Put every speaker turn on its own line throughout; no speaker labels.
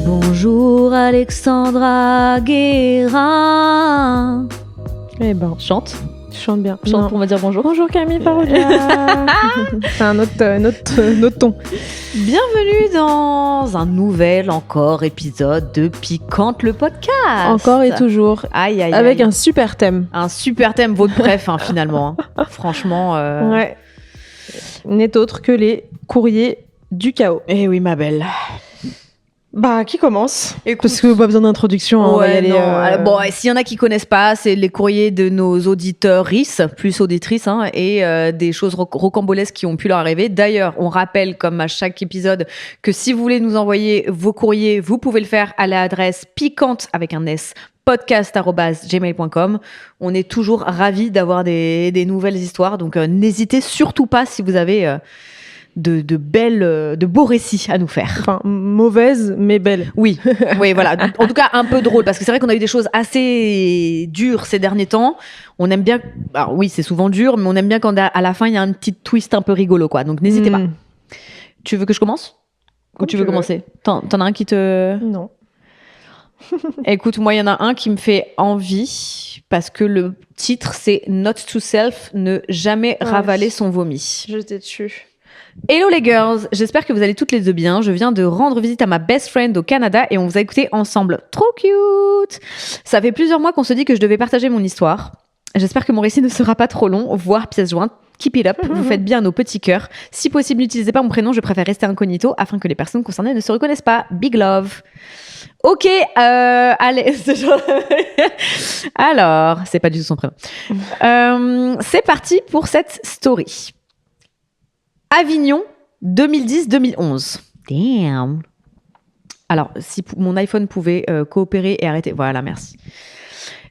Bonjour Alexandra Guérin.
Eh ben,
Chante
bien.
Chante pour me dire bonjour.
Bonjour Camille Parodia. C'est un autre ton.
Bienvenue dans un nouvel encore épisode de Piquante le podcast.
Encore et toujours.
Aïe, aïe,
avec
aïe.
un super thème.
Un super thème, votre préf finalement. Franchement.
Ouais. N'est autre que les courriers du chaos.
Eh oui, ma belle.
Bah, qui commence?
Écoute.
Parce que pas besoin d'introduction. On va y aller,
non. Alors, bon, s'il y en a qui connaissent pas, c'est les courriers de nos auditeurs plus auditrices, et des choses rocambolesques qui ont pu leur arriver. D'ailleurs, on rappelle, comme à chaque épisode, que si vous voulez nous envoyer vos courriers, vous pouvez le faire à l'adresse piquante avec un S podcast@gmail.com. On est toujours ravis d'avoir des nouvelles histoires, donc n'hésitez surtout pas si vous avez de beaux récits à nous faire.
Enfin, mauvaise mais belle.
Oui, voilà. En tout cas, un peu drôle, parce que c'est vrai qu'on a eu des choses assez dures ces derniers temps. On aime bien, alors oui, c'est souvent dur, mais on aime bien quand à la fin, il y a un petit twist un peu rigolo, quoi. Donc, n'hésitez pas. Tu veux que je commence? Ou tu veux commencer? T'en as un qui te...
Non.
Écoute, moi, il y en a un qui me fait envie, parce que le titre, c'est Note to Self, ne jamais ravaler son vomi.
Je t'ai tué.
Hello les girls, j'espère que vous allez toutes les deux bien. Je viens de rendre visite à ma best friend au Canada et on vous a écouté ensemble. Trop cute! Ça fait plusieurs mois qu'on se dit que je devais partager mon histoire. J'espère que mon récit ne sera pas trop long, voire pièce jointe. Keep it up, vous faites bien nos petits cœurs. Si possible, n'utilisez pas mon prénom, je préfère rester incognito afin que les personnes concernées ne se reconnaissent pas. Big love. Ok, allez. Alors, c'est pas du tout son prénom. C'est parti pour cette story. Avignon, 2010-2011. Damn. Alors, si mon iPhone pouvait coopérer et arrêter... Voilà, merci.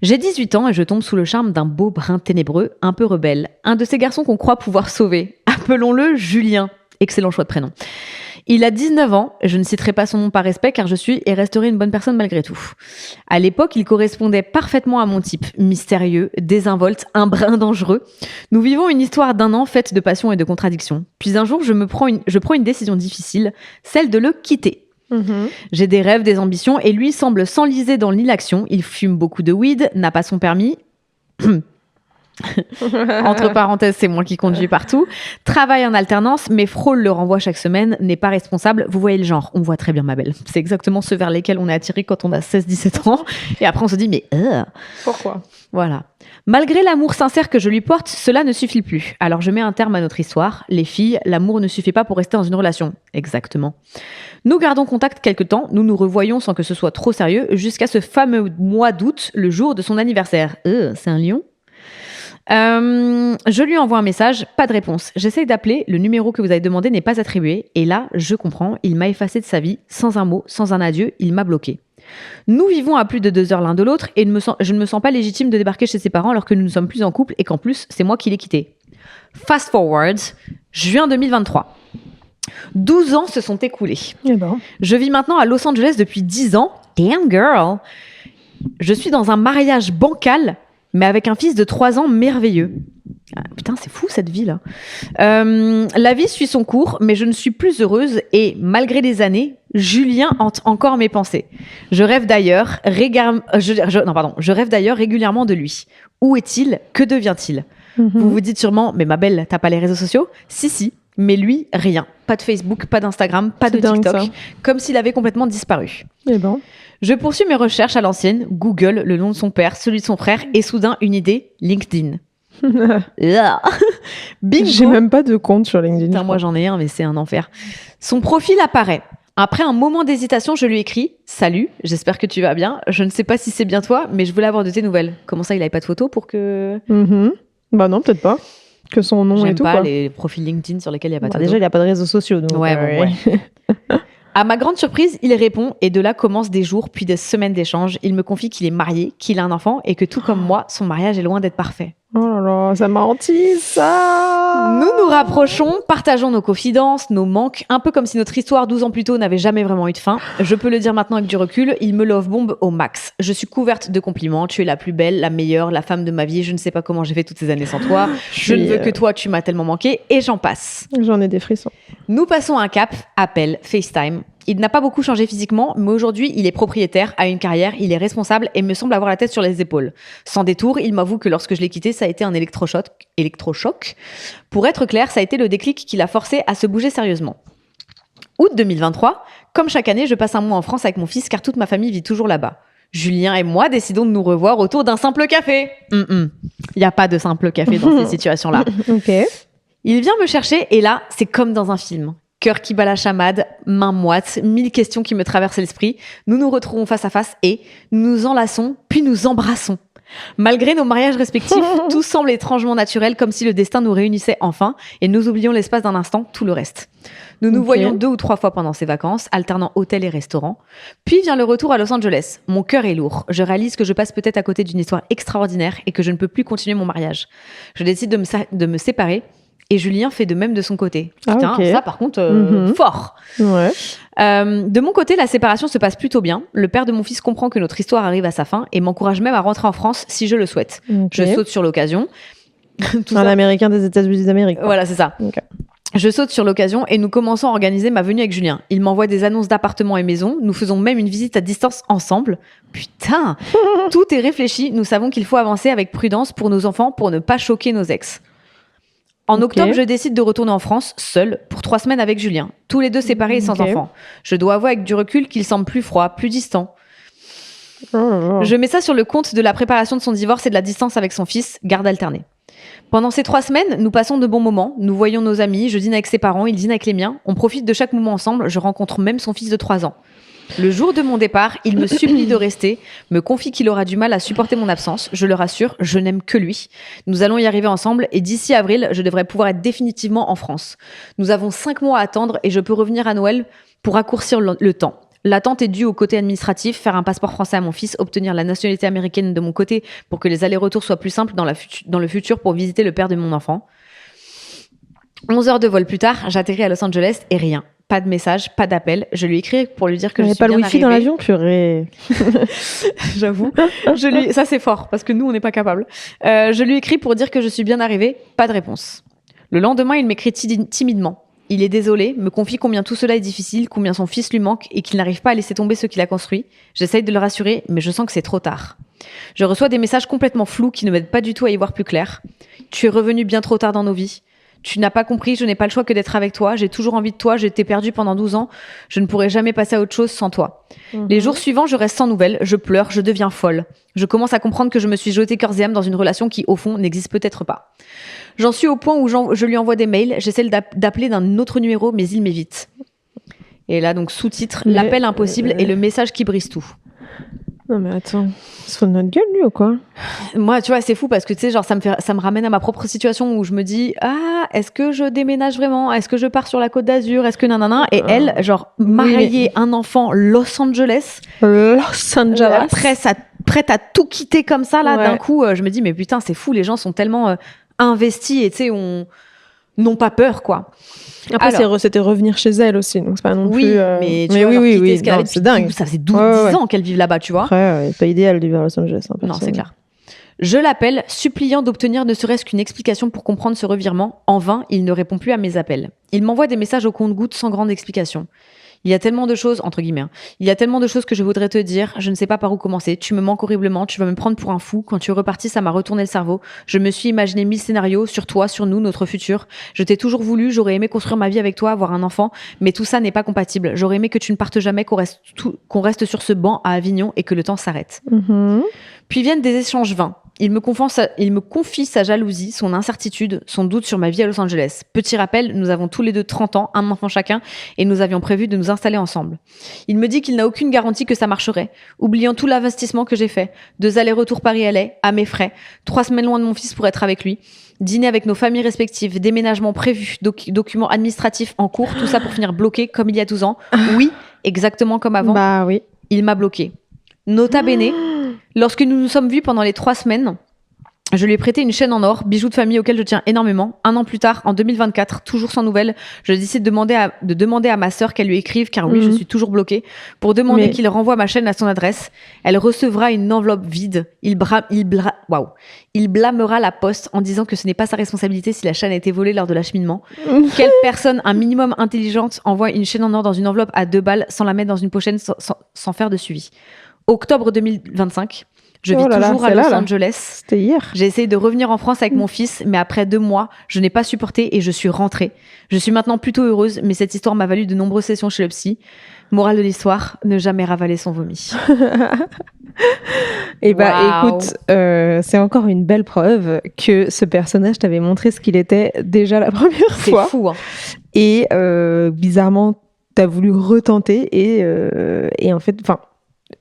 J'ai 18 ans et je tombe sous le charme d'un beau brun ténébreux, un peu rebelle. Un de ces garçons qu'on croit pouvoir sauver. Appelons-le Julien. Excellent choix de prénom. Il a 19 ans, je ne citerai pas son nom par respect car je suis et resterai une bonne personne malgré tout. À l'époque, il correspondait parfaitement à mon type, mystérieux, désinvolte, un brin dangereux. Nous vivons une histoire d'un an faite de passion et de contradictions. Puis un jour, je prends une décision difficile, celle de le quitter. J'ai des rêves, des ambitions et lui semble s'enliser dans l'inaction. Il fume beaucoup de weed, n'a pas son permis... Entre parenthèses, c'est moi qui conduis partout. Travaille en alternance, mais frôle le renvoi chaque semaine, n'est pas responsable. Vous voyez le genre, on voit très bien ma belle. C'est exactement ceux vers lesquels on est attiré quand on a 16-17 ans. Et après on se dit, mais
pourquoi?
Voilà. Malgré l'amour sincère que je lui porte, cela ne suffit plus. Alors je mets un terme à notre histoire. Les filles, l'amour ne suffit pas pour rester dans une relation. Exactement. Nous gardons contact quelque temps, nous nous revoyons sans que ce soit trop sérieux, jusqu'à ce fameux mois d'août, le jour de son anniversaire. C'est un lion? Je lui envoie un message, pas de réponse. J'essaye d'appeler, le numéro que vous avez demandé n'est pas attribué. Et là, je comprends, il m'a effacé de sa vie, sans un mot, sans un adieu, il m'a bloqué. Nous vivons à plus de 2 heures l'un de l'autre et je ne me sens pas légitime de débarquer chez ses parents alors que nous ne sommes plus en couple et qu'en plus, c'est moi qui l'ai quitté. Fast forward, juin 2023. 12 ans se sont écoulés.
Eh ben.
Je vis maintenant à Los Angeles depuis 10 ans. Damn girl! Je suis dans un mariage bancal mais avec un fils de 3 ans merveilleux. Ah, putain, c'est fou cette vie-là. La vie suit son cours, mais je ne suis plus heureuse et, malgré les années, Julien hante encore mes pensées. Je rêve d'ailleurs régulièrement de lui. Où est-il? Que devient-il? Vous vous dites sûrement, mais ma belle, t'as pas les réseaux sociaux? Si, mais lui, rien. Pas de Facebook, pas d'Instagram, pas de TikTok. Comme s'il avait complètement disparu.
Eh ben.
Je poursuis mes recherches à l'ancienne, Google, le nom de son père, celui de son frère, et soudain, une idée, LinkedIn. Bingo.
J'ai même pas de compte sur LinkedIn.
Putain, moi j'en ai un, mais c'est un enfer. Son profil apparaît. Après un moment d'hésitation, je lui écris « Salut, j'espère que tu vas bien. Je ne sais pas si c'est bien toi, mais je voulais avoir de tes nouvelles. » Comment ça, il n'avait pas de photo pour que...
Bah non, peut-être pas. Que son nom et tout,
J'aime pas
quoi.
les profils LinkedIn sur lesquels il n'y a pas de photo.
Déjà, il n'y a pas de réseaux sociaux. Donc,
ouais. À ma grande surprise, il répond et de là commencent des jours puis des semaines d'échanges. Il me confie qu'il est marié, qu'il a un enfant et que tout comme moi, son mariage est loin d'être parfait.
Oh là là, ça mentit, ça.
Nous nous rapprochons, partageons nos confidences, nos manques, un peu comme si notre histoire 12 ans plus tôt n'avait jamais vraiment eu de fin. Je peux le dire maintenant avec du recul, il me love bomb au max. Je suis couverte de compliments, tu es la plus belle, la meilleure, la femme de ma vie, je ne sais pas comment j'ai fait toutes ces années sans toi, je ne veux que toi, tu m'as tellement manqué, et j'en passe.
J'en ai des frissons.
Nous passons un cap, appel, FaceTime, Il n'a pas beaucoup changé physiquement, mais aujourd'hui, il est propriétaire, a une carrière, il est responsable et me semble avoir la tête sur les épaules. Sans détour, il m'avoue que lorsque je l'ai quitté, ça a été un électrochoc. Pour être clair, ça a été le déclic qui l'a forcé à se bouger sérieusement. Août 2023, comme chaque année, je passe un mois en France avec mon fils car toute ma famille vit toujours là-bas. Julien et moi décidons de nous revoir autour d'un simple café. Il n'y a pas de simple café dans ces situations-là.
Ok.
Il vient me chercher et là, c'est comme dans un film. Cœur qui bat la chamade, main moite, 1000 questions qui me traversent l'esprit. Nous nous retrouvons face à face et nous nous enlaçons, puis nous embrassons. Malgré nos mariages respectifs, tout semble étrangement naturel, comme si le destin nous réunissait enfin et nous oublions l'espace d'un instant tout le reste. Nous nous voyons 2 ou 3 fois pendant ces vacances, alternant hôtel et restaurant. Puis vient le retour à Los Angeles. Mon cœur est lourd. Je réalise que je passe peut-être à côté d'une histoire extraordinaire et que je ne peux plus continuer mon mariage. Je décide de me séparer. Et Julien fait de même de son côté. Putain, ça par contre, fort.
Ouais.
De mon côté, la séparation se passe plutôt bien. Le père de mon fils comprend que notre histoire arrive à sa fin et m'encourage même à rentrer en France si je le souhaite. Je saute sur l'occasion.
Un Américain des États-Unis d'Amérique.
Voilà, c'est ça. Okay. Je saute sur l'occasion et nous commençons à organiser ma venue avec Julien. Il m'envoie des annonces d'appartements et maisons. Nous faisons même une visite à distance ensemble. Putain, tout est réfléchi. Nous savons qu'il faut avancer avec prudence pour nos enfants pour ne pas choquer nos ex. En octobre, je décide de retourner en France, seule, pour 3 semaines avec Julien. Tous les 2 séparés et sans enfants. Je dois avouer avec du recul qu'il semble plus froid, plus distant. Je mets ça sur le compte de la préparation de son divorce et de la distance avec son fils, garde alternée. Pendant ces 3 semaines, nous passons de bons moments. Nous voyons nos amis, je dîne avec ses parents, il dîne avec les miens. On profite de chaque moment ensemble. Je rencontre même son fils de 3 ans. Le jour de mon départ, il me supplie de rester, me confie qu'il aura du mal à supporter mon absence. Je le rassure, je n'aime que lui. Nous allons y arriver ensemble et d'ici avril, je devrais pouvoir être définitivement en France. Nous avons 5 mois à attendre et je peux revenir à Noël pour raccourcir le temps. L'attente est due au côté administratif, faire un passeport français à mon fils, obtenir la nationalité américaine de mon côté pour que les allers-retours soient plus simples dans le futur pour visiter le père de mon enfant. 11 heures de vol plus tard, j'atterris à Los Angeles et rien. Pas de message, pas d'appel. Je lui écris pour lui dire que je suis bien arrivée.
Pas le wifi dans l'avion, purée.
J'avoue. Ça, c'est fort, parce que nous, on n'est pas capable. Je lui écris pour dire que je suis bien arrivée. Pas de réponse. Le lendemain, il m'écrit timidement. Il est désolé, me confie combien tout cela est difficile, combien son fils lui manque et qu'il n'arrive pas à laisser tomber ce qu'il a construit. J'essaye de le rassurer, mais je sens que c'est trop tard. Je reçois des messages complètement flous qui ne m'aident pas du tout à y voir plus clair. Tu es revenu bien trop tard dans nos vies. Tu n'as pas compris, je n'ai pas le choix que d'être avec toi. J'ai toujours envie de toi, je t'ai perdu pendant 12 ans. Je ne pourrai jamais passer à autre chose sans toi. Les jours suivants, je reste sans nouvelles, je pleure, je deviens folle. Je commence à comprendre que je me suis jetée corps et âme dans une relation qui, au fond, n'existe peut-être pas. J'en suis au point où je lui envoie des mails, j'essaie d'appeler d'un autre numéro, mais il m'évite. Et là, donc, sous-titre, l'appel impossible et le message qui brise tout.
Non mais attends, il se fout de notre gueule lui ou quoi?
Moi, tu vois, c'est fou parce que tu sais, genre ça me ramène à ma propre situation où je me dis est-ce que je déménage vraiment? Est-ce que je pars sur la Côte d'Azur? Est-ce que nanana? Et elle, genre mariée, un enfant, Los Angeles, genre, prête à tout quitter comme ça là, d'un coup, je me dis mais putain, c'est fou, les gens sont tellement investis et tu sais, n'ont pas peur quoi.
Après, c'était revenir chez elle aussi, donc c'est pas non plus...
mais tu vois,
oui, non, c'est dingue.
Ça faisait 10 ans qu'elle vit là-bas, tu vois.
Après, c'est pas idéal de vivre à Los Angeles.
Non, c'est clair. Je l'appelle, suppliant d'obtenir ne serait-ce qu'une explication pour comprendre ce revirement. En vain, il ne répond plus à mes appels. Il m'envoie des messages au compte-gouttes sans grande explication. Il y a tellement de choses, entre guillemets, il y a tellement de choses que je voudrais te dire, je ne sais pas par où commencer. Tu me manques horriblement, tu vas me prendre pour un fou. Quand tu es reparti, ça m'a retourné le cerveau. Je me suis imaginé 1000 scénarios sur toi, sur nous, notre futur. Je t'ai toujours voulu, j'aurais aimé construire ma vie avec toi, avoir un enfant, mais tout ça n'est pas compatible. J'aurais aimé que tu ne partes jamais, qu'on reste sur ce banc à Avignon et que le temps s'arrête. Puis viennent des échanges vains. Il me confie sa jalousie, son incertitude, son doute sur ma vie à Los Angeles. Petit rappel, nous avons tous les 2 30 ans, un enfant chacun, et nous avions prévu de nous installer ensemble. Il me dit qu'il n'a aucune garantie que ça marcherait, oubliant tout l'investissement que j'ai fait. 2 allers-retours Paris-LA, à mes frais, 3 semaines loin de mon fils pour être avec lui, dîner avec nos familles respectives, déménagement prévu, documents administratifs en cours, tout ça pour finir bloqué comme il y a 12 ans. Oui, exactement comme avant.
Bah oui.
Il m'a bloqué. Nota bene, lorsque nous nous sommes vus pendant les 3 semaines, Je lui ai prêté une chaîne en or, bijou de famille auquel je tiens énormément. 1 an plus tard, en 2024, toujours sans nouvelles, je décide de demander à ma sœur qu'elle lui écrive, car oui, je suis toujours bloquée, pour demander qu'il renvoie ma chaîne à son adresse. Elle recevra une enveloppe vide. Il blâmera la poste en disant que ce n'est pas sa responsabilité si la chaîne a été volée lors de l'acheminement. Quelle personne un minimum intelligente envoie une chaîne en or dans une enveloppe à 2 balles sans la mettre dans une pochette sans faire de suivi? Octobre 2025. Je vis toujours à Los Angeles.
C'était hier.
J'ai essayé de revenir en France avec mon fils, mais après 2 mois, je n'ai pas supporté et je suis rentrée. Je suis maintenant plutôt heureuse, mais cette histoire m'a valu de nombreuses sessions chez le psy. Morale de l'histoire, ne jamais ravaler son vomi.
Et écoute, c'est encore une belle preuve que ce personnage t'avait montré ce qu'il était déjà la première fois.
C'est fou, hein.
Et bizarrement, t'as voulu retenter et en fait,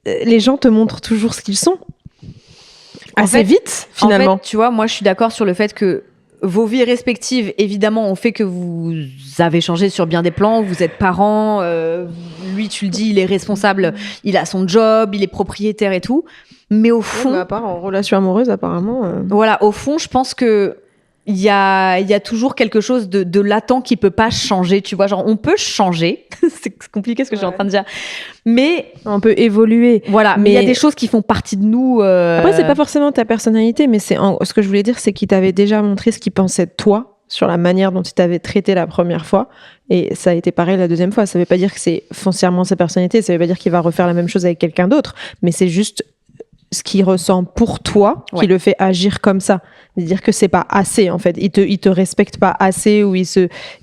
les gens te montrent toujours ce qu'ils sont. Assez vite, finalement.
En fait, tu vois, moi, je suis d'accord sur le fait que vos vies respectives, évidemment, ont fait que vous avez changé sur bien des plans. Vous êtes parents. Lui, tu le dis, il est responsable. Il a son job, il est propriétaire et tout. Mais au fond...
à part en relation amoureuse, apparemment...
Voilà, au fond, je pense que il y a toujours quelque chose de latent qui peut pas changer, tu vois, genre on peut changer, c'est compliqué ce que je suis en train de dire, mais
on peut évoluer,
voilà, mais il y a des choses qui font partie de nous.
Après c'est pas forcément ta personnalité, mais ce que je voulais dire, c'est qu'il t'avait déjà montré ce qu'il pensait de toi sur la manière dont il t'avait traité la première fois, et ça a été pareil la deuxième fois. Ça veut pas dire que c'est foncièrement sa personnalité, ça veut pas dire qu'il va refaire la même chose avec quelqu'un d'autre, mais c'est juste ce qu'il ressent pour toi qui le fait agir comme ça. C'est-à-dire que c'est pas assez, en fait. Il te respecte pas assez, ou il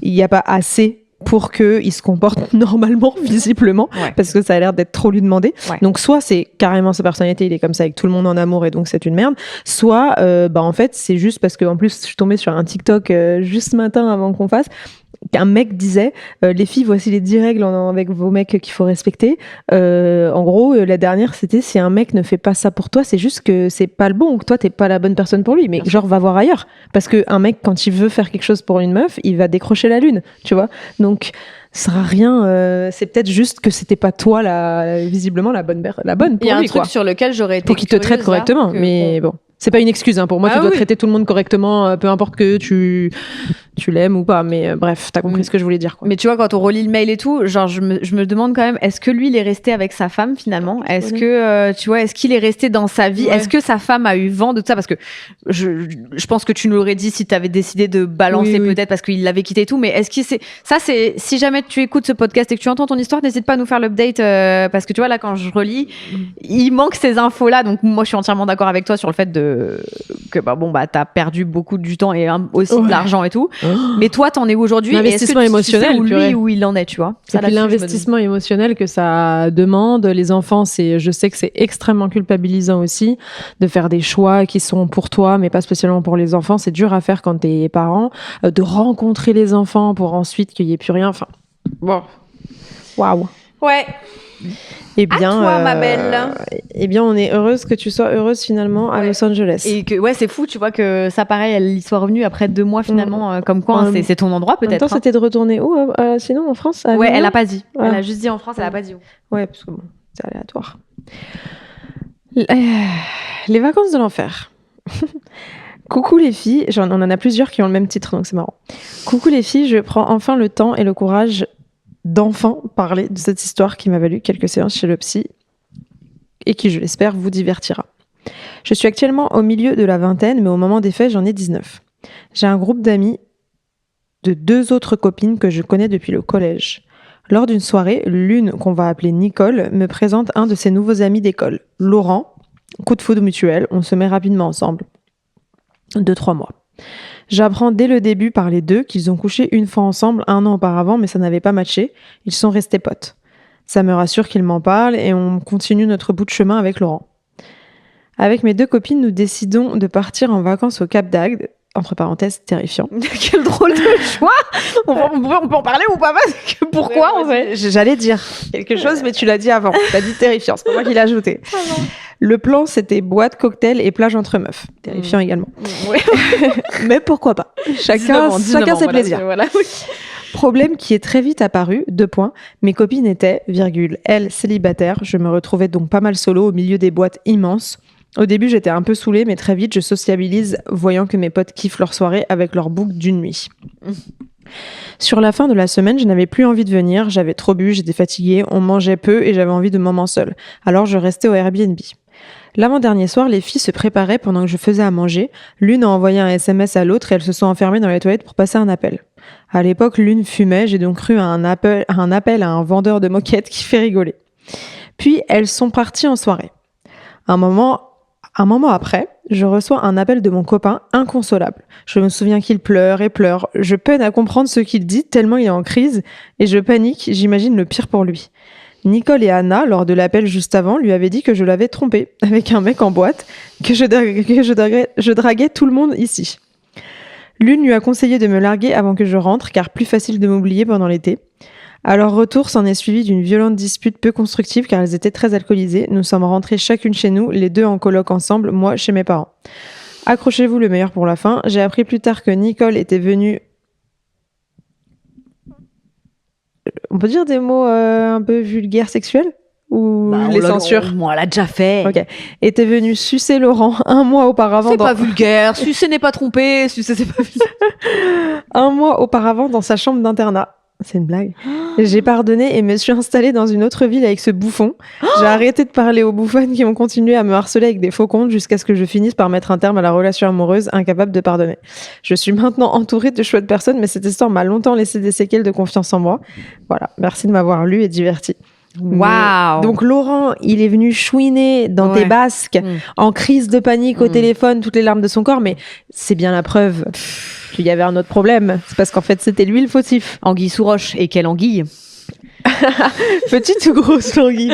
y a pas assez pour qu'il se comporte normalement, visiblement, parce que ça a l'air d'être trop lui demander. Donc, soit c'est carrément sa personnalité, il est comme ça avec tout le monde en amour et donc c'est une merde, soit, en fait, c'est juste parce que, en plus, je suis tombée sur un TikTok juste ce matin avant qu'on fasse, qu'un mec disait les filles, voici les 10 règles avec vos mecs qu'il faut respecter. En gros, la dernière, c'était si un mec ne fait pas ça pour toi, c'est juste que c'est pas le bon, ou que toi t'es pas la bonne personne pour lui, mais genre va voir ailleurs, parce que un mec, quand il veut faire quelque chose pour une meuf, il va décrocher la lune, tu vois. Donc ça sera rien, c'est peut-être juste que c'était pas toi visiblement la bonne pour lui.
Il y a un truc sur lequel j'aurais été
pour qu'il te traite correctement, mais bon, c'est pas une excuse, hein. Pour moi, tu dois traiter tout le monde correctement, peu importe que tu l'aimes ou pas, mais bref, t'as compris ce que je voulais dire, quoi.
Mais tu vois, quand on relit le mail et tout, genre je me demande quand même, est-ce que lui il est resté avec sa femme finalement? Est-ce que tu vois, est-ce qu'il est resté dans sa vie? Est-ce que sa femme a eu vent de tout ça? Parce que je pense que tu nous l'aurais dit si t'avais décidé de balancer, peut-être parce qu'il l'avait quitté et tout, mais est-ce que c'est si jamais tu écoutes ce podcast et que tu entends ton histoire, n'hésite pas à nous faire l'update, parce que tu vois là, quand je relis, il manque ces infos là, donc moi je suis entièrement d'accord avec toi sur le fait que t'as perdu beaucoup du temps et aussi de l'argent et tout. Mais toi, t'en es où aujourd'hui?
L'investissement émotionnel,
où lui, où il en est, tu vois.
Et puis l'investissement émotionnel que ça demande, les enfants, je sais que c'est extrêmement culpabilisant aussi de faire des choix qui sont pour toi, mais pas spécialement pour les enfants. C'est dur à faire quand t'es parent, de rencontrer les enfants pour ensuite qu'il y ait plus rien. Enfin, bon. Waouh.
Ouais.
Eh bien,
à toi, ma belle.
Eh bien, on est heureuse que tu sois heureuse finalement à Los Angeles.
Et que c'est fou, tu vois que ça, pareil, elle y soit revenue après 2 mois finalement, comme quoi hein, c'est ton endroit peut-être.
Attends, c'était de retourner où sinon en France?
Ouais, elle a pas dit. Elle a juste dit en France, elle a pas dit où.
Ouais, parce que bon, c'est aléatoire. Les vacances de l'enfer. Coucou les filles, on en a plusieurs qui ont le même titre, donc c'est marrant. Coucou les filles, je prends enfin le temps et le courage d'enfin parler de cette histoire qui m'a valu quelques séances chez le psy et qui, je l'espère, vous divertira. Je suis actuellement au milieu de la vingtaine, mais au moment des faits, j'en ai 19. J'ai un groupe d'amis de 2 autres copines que je connais depuis le collège. Lors d'une soirée, l'une, qu'on va appeler Nicole, me présente un de ses nouveaux amis d'école, Laurent. Coup de foudre mutuel, on se met rapidement ensemble. 2-3 mois. J'apprends dès le début par les deux qu'ils ont couché une fois ensemble 1 an auparavant, mais ça n'avait pas matché. Ils sont restés potes. Ça me rassure qu'ils m'en parlent et on continue notre bout de chemin avec Laurent. Avec mes 2 copines, nous décidons de partir en vacances au Cap d'Agde, entre parenthèses, terrifiant.
Quel drôle de choix. On peut en parler ou pas? Pourquoi en fait?
J'allais dire quelque chose, mais tu l'as dit avant. T'as dit terrifiant, c'est pas moi qui l'ai ajouté. Le plan, c'était boîte, cocktail et plage entre meufs. Terrifiant également. Ouais. Mais pourquoi pas? Chacun ses plaisirs. Voilà. Problème qui est très vite apparu, 2 points. Mes copines étaient, elles, célibataires. Je me retrouvais donc pas mal solo au milieu des boîtes immenses. Au début, j'étais un peu saoulée, mais très vite, je sociabilise, voyant que mes potes kiffent leur soirée avec leur boucle d'une nuit. Sur la fin de la semaine, je n'avais plus envie de venir, j'avais trop bu, j'étais fatiguée, on mangeait peu et j'avais envie de moments seuls. Alors je restais au Airbnb. L'avant-dernier soir, les filles se préparaient pendant que je faisais à manger. L'une a envoyé un SMS à l'autre et elles se sont enfermées dans les toilettes pour passer un appel. À l'époque, l'une fumait, j'ai donc cru à un appel à un vendeur de moquettes qui fait rigoler. Puis elles sont parties en soirée. Un moment après, je reçois un appel de mon copain inconsolable. Je me souviens qu'il pleure et pleure. Je peine à comprendre ce qu'il dit tellement il est en crise et je panique, j'imagine le pire pour lui. Nicole et Anna, lors de l'appel juste avant, lui avaient dit que je l'avais trompé avec un mec en boîte, que je draguais tout le monde ici. L'une lui a conseillé de me larguer avant que je rentre, car plus facile de m'oublier pendant l'été. À leur retour, s'en est suivi d'une violente dispute peu constructive car elles étaient très alcoolisées. Nous sommes rentrées chacune chez nous, les deux en coloc ensemble, moi chez mes parents. Accrochez-vous, le meilleur pour la fin. J'ai appris plus tard que Nicole était venue... On peut dire des mots un peu vulgaires sexuels ? Ou les censures ?
Moi, on l'a déjà fait.
Ok. Était venue sucer Laurent un mois auparavant.
C'est pas vulgaire. Sucer n'est pas trompé. Sucer, c'est pas vulgaire.
Un mois auparavant dans sa chambre d'internat. C'est une blague. J'ai pardonné et me suis installée dans une autre ville avec ce bouffon. J'ai arrêté de parler aux bouffonnes qui ont continué à me harceler avec des faux comptes jusqu'à ce que je finisse par mettre un terme à la relation amoureuse, incapable de pardonner. Je suis maintenant entourée de chouettes personnes, mais cette histoire m'a longtemps laissé des séquelles de confiance en moi. Voilà. Merci de m'avoir lu et diverti.
Waouh.
Donc Laurent, il est venu chouiner dans tes basques, en crise de panique au téléphone, toutes les larmes de son corps, mais c'est bien la preuve qu'il y avait un autre problème. C'est parce qu'en fait, c'était lui le fautif.
Anguille sous roche. Et quelle anguille?
Petite ou grosse anguille?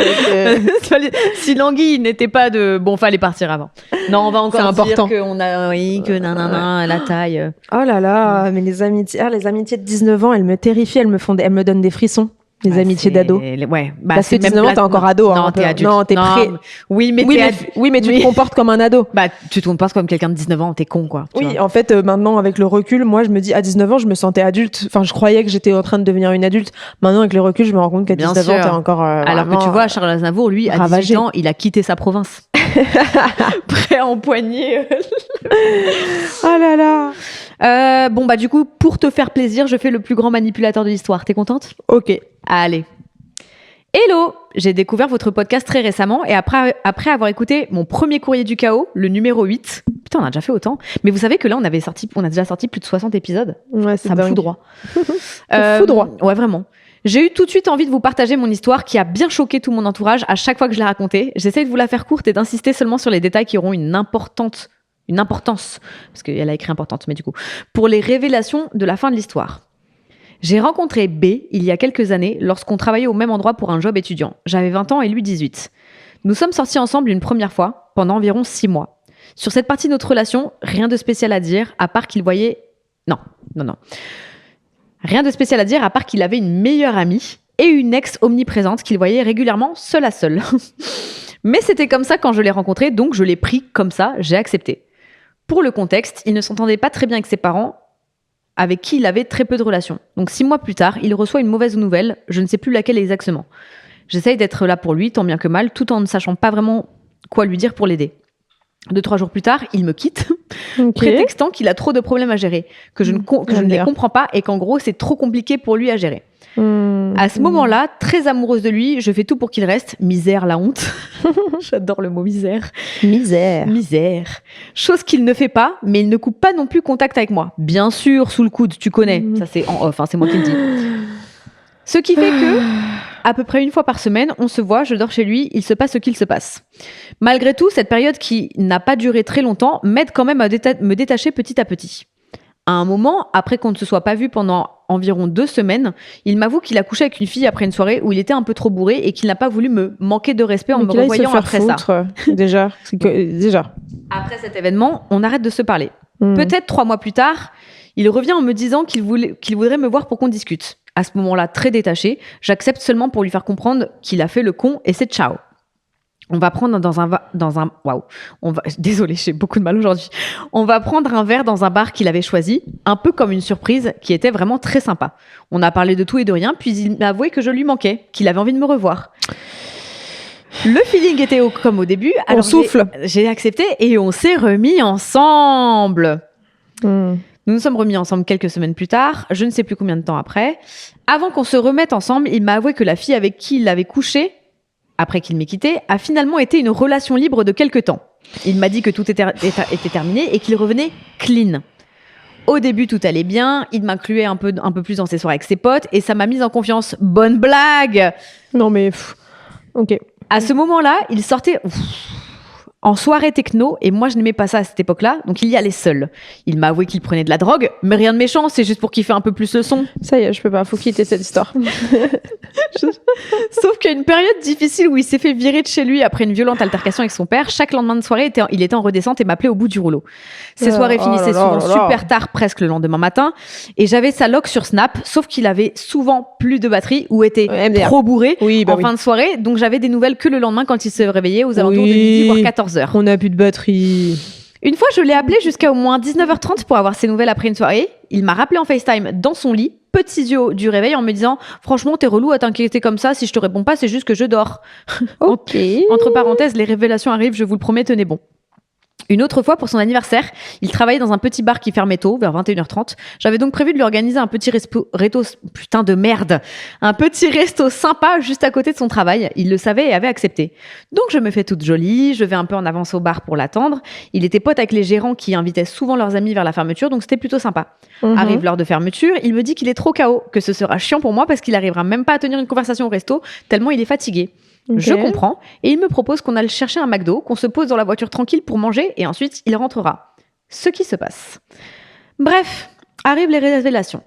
Si l'anguille n'était pas de... Bon, fallait partir avant. Non, on va encore dire qu'on a... Oui, que nanana, la taille.
Oh là là, mais les amitiés de 19 ans, elles me terrifient, elles me donnent des frissons. Les amitiés d'ado.
Ouais.
Parce que 19 ans, t'es encore ado.
Non, t'es adulte.
Non, t'es prêt.
Oui, mais
tu te comportes comme un ado.
Bah, tu te comportes comme quelqu'un de 19 ans, t'es con, quoi.
Oui, en fait, maintenant, avec le recul, moi, je me dis, à 19 ans, je me sentais adulte. Enfin, je croyais que j'étais en train de devenir une adulte. Maintenant, avec le recul, je me rends compte qu'à 19 ans, t'es encore
alors que tu vois, Charles Aznavour, lui, à 18 ans, il a quitté sa province. Prêt à empoigner.
Oh là là.
Bon, bah, du coup, pour te faire plaisir, je fais le plus grand manipulateur de l'histoire. T'es contente?
Ok.
Allez. Hello! J'ai découvert votre podcast très récemment et après avoir écouté mon premier courrier du chaos, le numéro 8. Putain, on a déjà fait autant. Mais vous savez que là, on a déjà sorti plus de 60 épisodes.
Ouais, c'est
ça
dingue.
me fout droit.
Fout droit.
Ouais, vraiment. J'ai eu tout de suite envie de vous partager mon histoire qui a bien choqué tout mon entourage à chaque fois que je l'ai racontée. J'essaie de vous la faire courte et d'insister seulement sur les détails qui auront une importance, parce qu'elle a écrit importante, mais du coup, pour les révélations de la fin de l'histoire. J'ai rencontré B il y a quelques années lorsqu'on travaillait au même endroit pour un job étudiant. J'avais 20 ans et lui 18. Nous sommes sortis ensemble une première fois pendant environ 6 mois. Sur cette partie de notre relation, rien de spécial à dire à part qu'il voyait... Non. Rien de spécial à dire à part qu'il avait une meilleure amie et une ex omniprésente qu'il voyait régulièrement seul à seul. Mais c'était comme ça quand je l'ai rencontré, donc je l'ai pris comme ça, j'ai accepté. Pour le contexte, il ne s'entendait pas très bien avec ses parents, avec qui il avait très peu de relations. Donc 6 mois plus tard, il reçoit une mauvaise nouvelle, je ne sais plus laquelle exactement. J'essaye d'être là pour lui, tant bien que mal, tout en ne sachant pas vraiment quoi lui dire pour l'aider. 2-3 jours plus tard, il me quitte, prétextant qu'il a trop de problèmes à gérer, que je ne les comprends pas et qu'en gros, c'est trop compliqué pour lui à gérer. À ce moment-là, très amoureuse de lui, je fais tout pour qu'il reste. Misère, la honte. J'adore le mot misère. Misère. Chose qu'il ne fait pas, mais il ne coupe pas non plus contact avec moi. Bien sûr, sous le coude, tu connais. Ça, c'est en off, c'est moi qui le dis. Ce qui fait que, à peu près une fois par semaine, on se voit, je dors chez lui, il se passe ce qu'il se passe. Malgré tout, cette période qui n'a pas duré très longtemps m'aide quand même à me détacher petit à petit. À un moment, après qu'on ne se soit pas vu pendant environ 2 semaines, il m'avoue qu'il a couché avec une fille après une soirée où il était un peu trop bourré et qu'il n'a pas voulu me manquer de respect en me revoyant après ça.
Déjà.
Après cet événement, on arrête de se parler. Peut-être 3 mois plus tard, il revient en me disant qu'il voudrait me voir pour qu'on discute. À ce moment-là, très détaché, j'accepte seulement pour lui faire comprendre qu'il a fait le con et c'est ciao. On va prendre désolée, j'ai beaucoup de mal aujourd'hui. On va prendre un verre dans un bar qu'il avait choisi, un peu comme une surprise qui était vraiment très sympa. On a parlé de tout et de rien, puis il m'a avoué que je lui manquais, qu'il avait envie de me revoir. Le feeling était comme au début.
On souffle.
J'ai accepté et on s'est remis ensemble. Nous nous sommes remis ensemble quelques semaines plus tard, je ne sais plus combien de temps après. Avant qu'on se remette ensemble, il m'a avoué que la fille avec qui il avait couché, après qu'il m'ait quitté, a finalement été une relation libre de quelque temps. Il m'a dit que tout était terminé et qu'il revenait clean. Au début, tout allait bien. Il m'incluait un peu plus dans ses soirées avec ses potes et ça m'a mise en confiance. Bonne blague!
Non, mais... Ok.
À ce moment-là, il sortait en soirée techno et moi, je n'aimais pas ça à cette époque-là, donc il y allait seul. Il m'a avoué qu'il prenait de la drogue, mais rien de méchant, c'est juste pour kiffer un peu plus le son.
Ça y est, je peux pas, faut quitter cette histoire.
Sauf qu'il y a une période difficile où il s'est fait virer de chez lui après une violente altercation avec son père. Chaque lendemain de soirée, il était en redescente et m'appelait au bout du rouleau. Ces soirées finissaient souvent super tard, presque le lendemain matin, et j'avais sa loc sur Snap, sauf qu'il avait souvent plus de batterie ou était trop bourré en fin de soirée, donc j'avais des nouvelles que le lendemain quand il se réveillait aux alentours de midi, voire 14h.
On n'a plus de batterie.
Une fois, je l'ai appelé jusqu'à au moins 19h30 pour avoir ses nouvelles après une soirée. Il m'a rappelé en FaceTime dans son lit, petits yeux du réveil, en me disant « Franchement, t'es relou à t'inquiéter comme ça. Si je te réponds pas, c'est juste que je dors. »
Ok.
Entre parenthèses, les révélations arrivent, je vous le promets, tenez bon. Une autre fois, pour son anniversaire, il travaillait dans un petit bar qui fermait tôt, vers 21h30. J'avais donc prévu de lui organiser un petit un petit resto sympa juste à côté de son travail. Il le savait et avait accepté. Donc je me fais toute jolie, je vais un peu en avance au bar pour l'attendre. Il était pote avec les gérants qui invitaient souvent leurs amis vers la fermeture, donc c'était plutôt sympa. Arrive l'heure de fermeture, il me dit qu'il est trop KO, que ce sera chiant pour moi parce qu'il arrivera même pas à tenir une conversation au resto, tellement il est fatigué. Okay. Je comprends, et il me propose qu'on aille chercher un McDo, qu'on se pose dans la voiture tranquille pour manger, et ensuite il rentrera. Ce qui se passe. Bref, arrivent les révélations.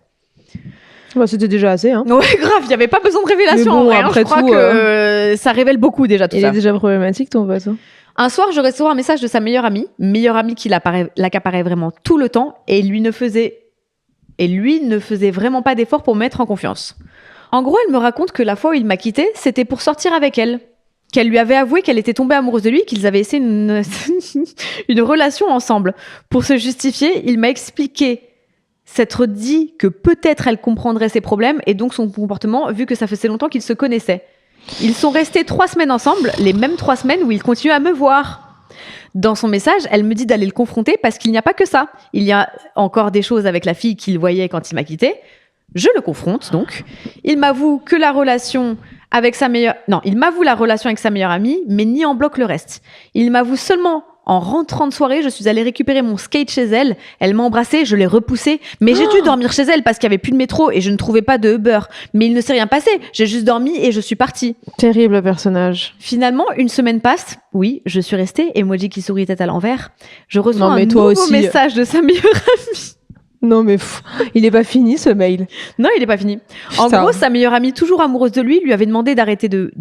Bah, c'était déjà assez, hein.
Ouais, grave, il n'y avait pas besoin de révélation.
Bon,
en vrai,
après
je crois que ça révèle beaucoup déjà tout ça.
Il est déjà problématique, ton pote.
Un soir, je reçois un message de sa meilleure amie qui l'accaparait vraiment tout le temps, et lui ne faisait vraiment pas d'effort pour me mettre en confiance. En gros, elle me raconte que la fois où il m'a quittée, c'était pour sortir avec elle. Qu'elle lui avait avoué qu'elle était tombée amoureuse de lui, qu'ils avaient essayé une relation ensemble. Pour se justifier, il m'a expliqué s'être dit que peut-être elle comprendrait ses problèmes et donc son comportement, vu que ça faisait longtemps qu'ils se connaissaient. Ils sont restés 3 semaines ensemble, les mêmes 3 semaines où il continue à me voir. Dans son message, elle me dit d'aller le confronter parce qu'il n'y a pas que ça. Il y a encore des choses avec la fille qu'il voyait quand il m'a quittée. Je le confronte donc. Il m'avoue la relation avec sa meilleure amie, mais nie en bloc le reste. Il m'avoue seulement en rentrant de soirée, je suis allée récupérer mon skate chez elle. Elle m'a embrassée, je l'ai repoussée, mais j'ai dû dormir chez elle parce qu'il n'y avait plus de métro et je ne trouvais pas de Uber. Mais il ne s'est rien passé. J'ai juste dormi et je suis partie.
Terrible personnage.
Finalement, une semaine passe. Oui, je suis restée. Emoji qui sourit tête à l'envers. Je reçois un nouveau message de sa meilleure amie.
Non mais il est pas fini ce mail.
Non, il est pas fini. En gros, sa meilleure amie, toujours amoureuse de lui, lui avait demandé d'arrêter de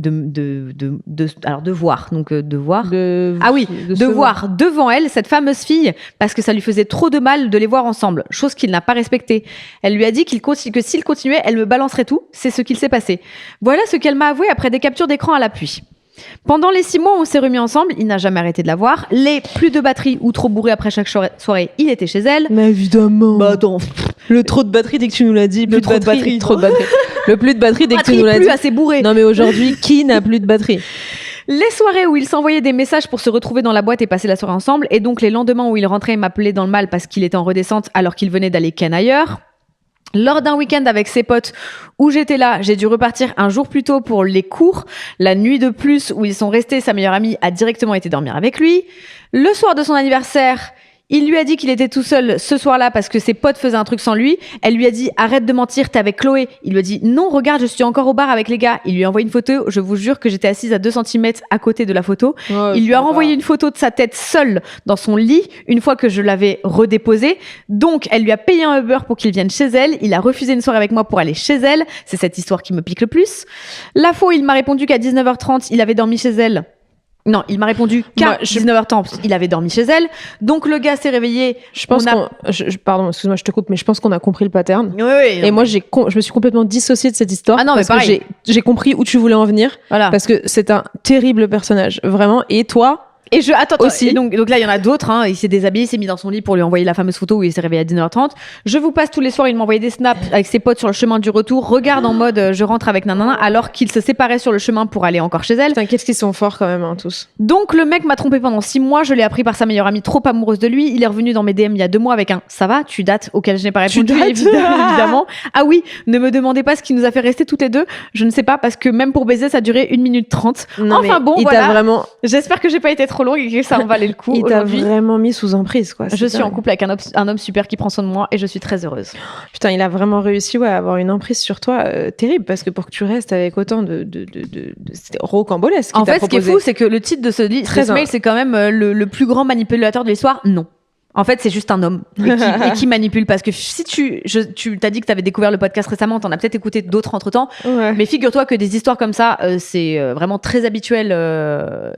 voir. Donc de voir. De voir devant elle cette fameuse fille parce que ça lui faisait trop de mal de les voir ensemble, chose qu'il n'a pas respectée. Elle lui a dit que s'il continuait, elle me balancerait tout. C'est ce qu'il s'est passé. Voilà ce qu'elle m'a avoué après des captures d'écran à l'appui. Pendant les 6 mois où on s'est remis ensemble, il n'a jamais arrêté de la voir. Plus de batterie ou trop bourré après chaque soirée, il était chez elle.
Mais évidemment.
Bah attends.
Le trop de batterie dès que tu nous l'as dit. Trop de batterie. Le plus de batterie dès que tu nous l'as dit.
Plus assez bourré.
Non mais aujourd'hui, qui n'a plus de batterie?
Les soirées où ils s'envoyaient des messages pour se retrouver dans la boîte et passer la soirée ensemble. Et donc les lendemains où il rentrait et m'appelait dans le mal parce qu'il était en redescente alors qu'il venait d'aller ken ailleurs. Lors d'un week-end avec ses potes où j'étais là, j'ai dû repartir un jour plus tôt pour les cours. La nuit de plus où ils sont restés, sa meilleure amie a directement été dormir avec lui. Le soir de son anniversaire, il lui a dit qu'il était tout seul ce soir-là parce que ses potes faisaient un truc sans lui. Elle lui a dit « Arrête de mentir, t'es avec Chloé ». Il lui a dit « Non, regarde, je suis encore au bar avec les gars ». Il lui a envoyé une photo. Je vous jure que j'étais assise à 2 cm à côté de la photo. Ouais, il lui a renvoyé une photo de sa tête seule dans son lit une fois que je l'avais redéposé. Donc, elle lui a payé un Uber pour qu'il vienne chez elle. Il a refusé une soirée avec moi pour aller chez elle. C'est cette histoire qui me pique le plus. La fois où il m'a répondu qu'à 19h30, il avait dormi chez elle. Non, il m'a répondu qu'à 19h30, il avait dormi chez elle. Donc, le gars s'est réveillé.
Pardon, excuse-moi, je te coupe, mais je pense qu'on a compris le pattern.
Oui.
Et moi, je me suis complètement dissociée de cette histoire.
Ah non, mais
parce que j'ai compris où tu voulais en venir.
Voilà.
Parce que c'est un terrible personnage, vraiment. Et toi,
Et attends,
Aussi.
et donc là, il y en a d'autres. Hein. Il s'est déshabillé, il s'est mis dans son lit pour lui envoyer la fameuse photo où il s'est réveillé à 19h30. Je vous passe tous les soirs, il m'envoyait des snaps avec ses potes sur le chemin du retour. Regarde en mode je rentre avec nanana, alors qu'ils se séparaient sur le chemin pour aller encore chez elle.
Putain, qu'est-ce qu'ils sont forts quand même, hein, tous.
Donc le mec m'a trompé pendant 6 mois. Je l'ai appris par sa meilleure amie trop amoureuse de lui. Il est revenu dans mes DM il y a 2 mois avec un ça va, tu dates auquel je n'ai pas répondu. Évidemment. Ah oui, ne me demandez pas ce qui nous a fait rester toutes les deux. Je ne sais pas parce que même pour baiser, ça a duré 1 minute 30.
Non,
enfin bon,
il
voilà.
t'a vraiment,
J'espère que j'ai pas été trop longue et que ça en valait le coup.
il t'a
Aujourd'hui,
vraiment mis sous emprise, quoi.
je suis en couple avec un homme super qui prend soin de moi et je suis très heureuse.
Putain, il a vraiment réussi à avoir une emprise sur toi terrible, parce que pour que tu restes avec autant c'était rocambolesque.
En fait, ce qui est fou, c'est que le titre de ce mail, c'est quand même le plus grand manipulateur de l'histoire. Non. En fait, c'est juste un homme et qui manipule. Parce que si tu t'as dit que tu avais découvert le podcast récemment, t'en as peut-être écouté d'autres entre-temps.
Ouais.
Mais figure-toi que des histoires comme ça, c'est vraiment très habituel,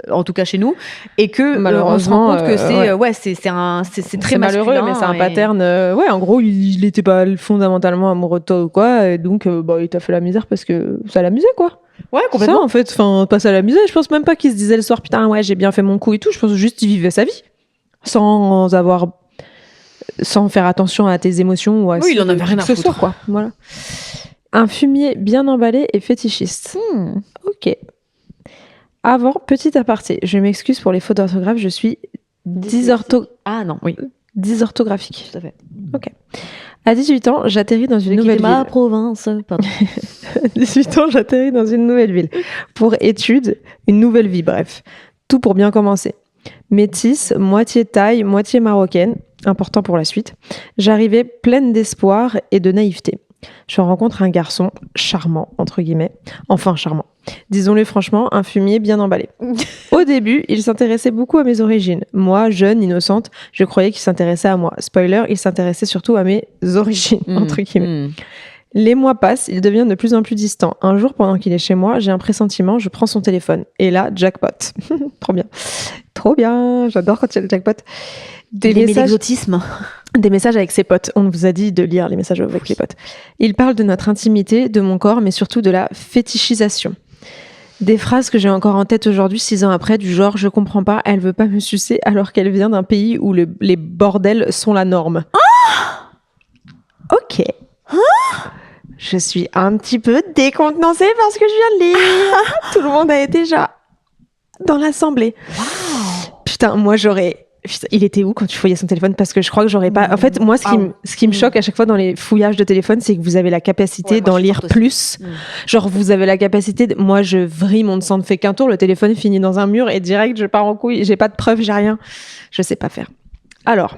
en tout cas chez nous. Et que on se rend compte que c'est très
malheureux,
masculin,
mais c'est un
et-
pattern. En gros, il était pas fondamentalement amoureux de toi ou quoi, et donc il t'a fait la misère parce que ça l'amusait, quoi.
Ouais,
Ça,
complètement.
en fait, pas ça l'amusait. Je pense même pas qu'il se disait le soir, putain, ouais, j'ai bien fait mon coup et tout. Je pense juste qu'il vivait sa vie. Sans faire attention à tes émotions ou à
Oui, il en avait rien à
ce
foutre.
soir, quoi. Voilà. Un fumier bien emballé et fétichiste. Ok. Avant, petit aparté, je m'excuse pour les fautes d'orthographe, je suis
Ah non, oui,
dysorthographique.
tout à fait.
À 18 ans, j'atterris dans une nouvelle ville.
province. Pardon.
À 18 ans, j'atterris dans une nouvelle ville. Pour études, une nouvelle vie, bref. Tout pour bien commencer. Métisse, moitié thaï, moitié marocaine, important pour la suite. J'arrivais pleine d'espoir et de naïveté. Je rencontre un garçon charmant, entre guillemets. Enfin, charmant. Disons-le franchement, un fumier bien emballé. Au début, il s'intéressait beaucoup à mes origines. Moi, jeune, innocente, je croyais qu'il s'intéressait à moi. Spoiler, il s'intéressait surtout à mes origines, entre guillemets. Les mois passent, il devient de plus en plus distant. Un jour, pendant qu'il est chez moi, j'ai un pressentiment, je prends son téléphone. Et là, jackpot. Trop bien. Trop bien. J'adore quand il y a le jackpot. Des
l'exotisme.
messages avec ses potes. On vous a dit de lire les messages avec les potes. Il parle de notre intimité, de mon corps, mais surtout de la fétichisation. Des phrases que j'ai encore en tête aujourd'hui, 6 ans après, du genre « Je comprends pas, elle veut pas me sucer alors qu'elle vient d'un pays où les bordels sont la norme. Ok. Je suis un petit peu décontenancée parce que je viens de lire. Tout le monde a été déjà dans l'assemblée. Putain, moi j'aurais... Putain, il était où quand tu fouillais son téléphone? Parce que je crois que j'aurais pas... En fait, moi, ce qui me choque à chaque fois dans les fouillages de téléphone, c'est que vous avez la capacité d'en lire plus. Genre, vous avez la capacité... Moi, je vrille, mon sang ne fait qu'un tour, le téléphone finit dans un mur et direct, je pars en couille. J'ai pas de preuves, j'ai rien. Je sais pas faire. Alors...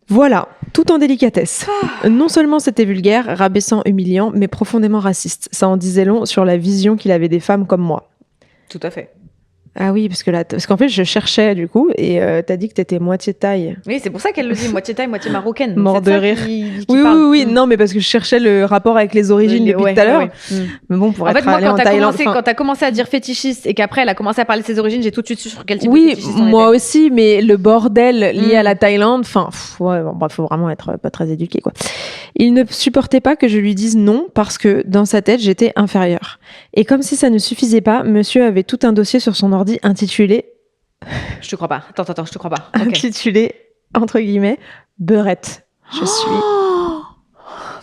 Voilà, tout en délicatesse. Non seulement c'était vulgaire, rabaissant, humiliant, mais profondément raciste. Ça en disait long sur la vision qu'il avait des femmes comme moi.
Tout à fait.
Ah oui, parce qu'en fait, je cherchais du coup, et t'as dit que t'étais moitié thaï.
Oui, c'est pour ça qu'elle le dit, moitié thaï, moitié marocaine.
Mort
C'est
de
ça
rire.
qui
Oui,
parle.
oui, non, mais parce que je cherchais le rapport avec les origines depuis tout à l'heure. Mais bon, pour
En
être
fait, moi,
allé en Thaïlande...
quand t'as commencé à dire fétichiste et qu'après elle a commencé à parler de ses origines, j'ai tout de suite su sur quel type de
Oui,
fétichiste on
moi
était.
aussi, mais le bordel lié à la Thaïlande, enfin, ouais, bon, bref, faut vraiment être pas très éduqué, quoi. Il ne supportait pas que je lui dise non parce que dans sa tête, j'étais inférieure. Et comme si ça ne suffisait pas, monsieur avait tout un dossier sur son ordi intitulé,
Je te crois pas. Attends, je te crois pas. Ok.
intitulé, entre guillemets, beurette. Je suis...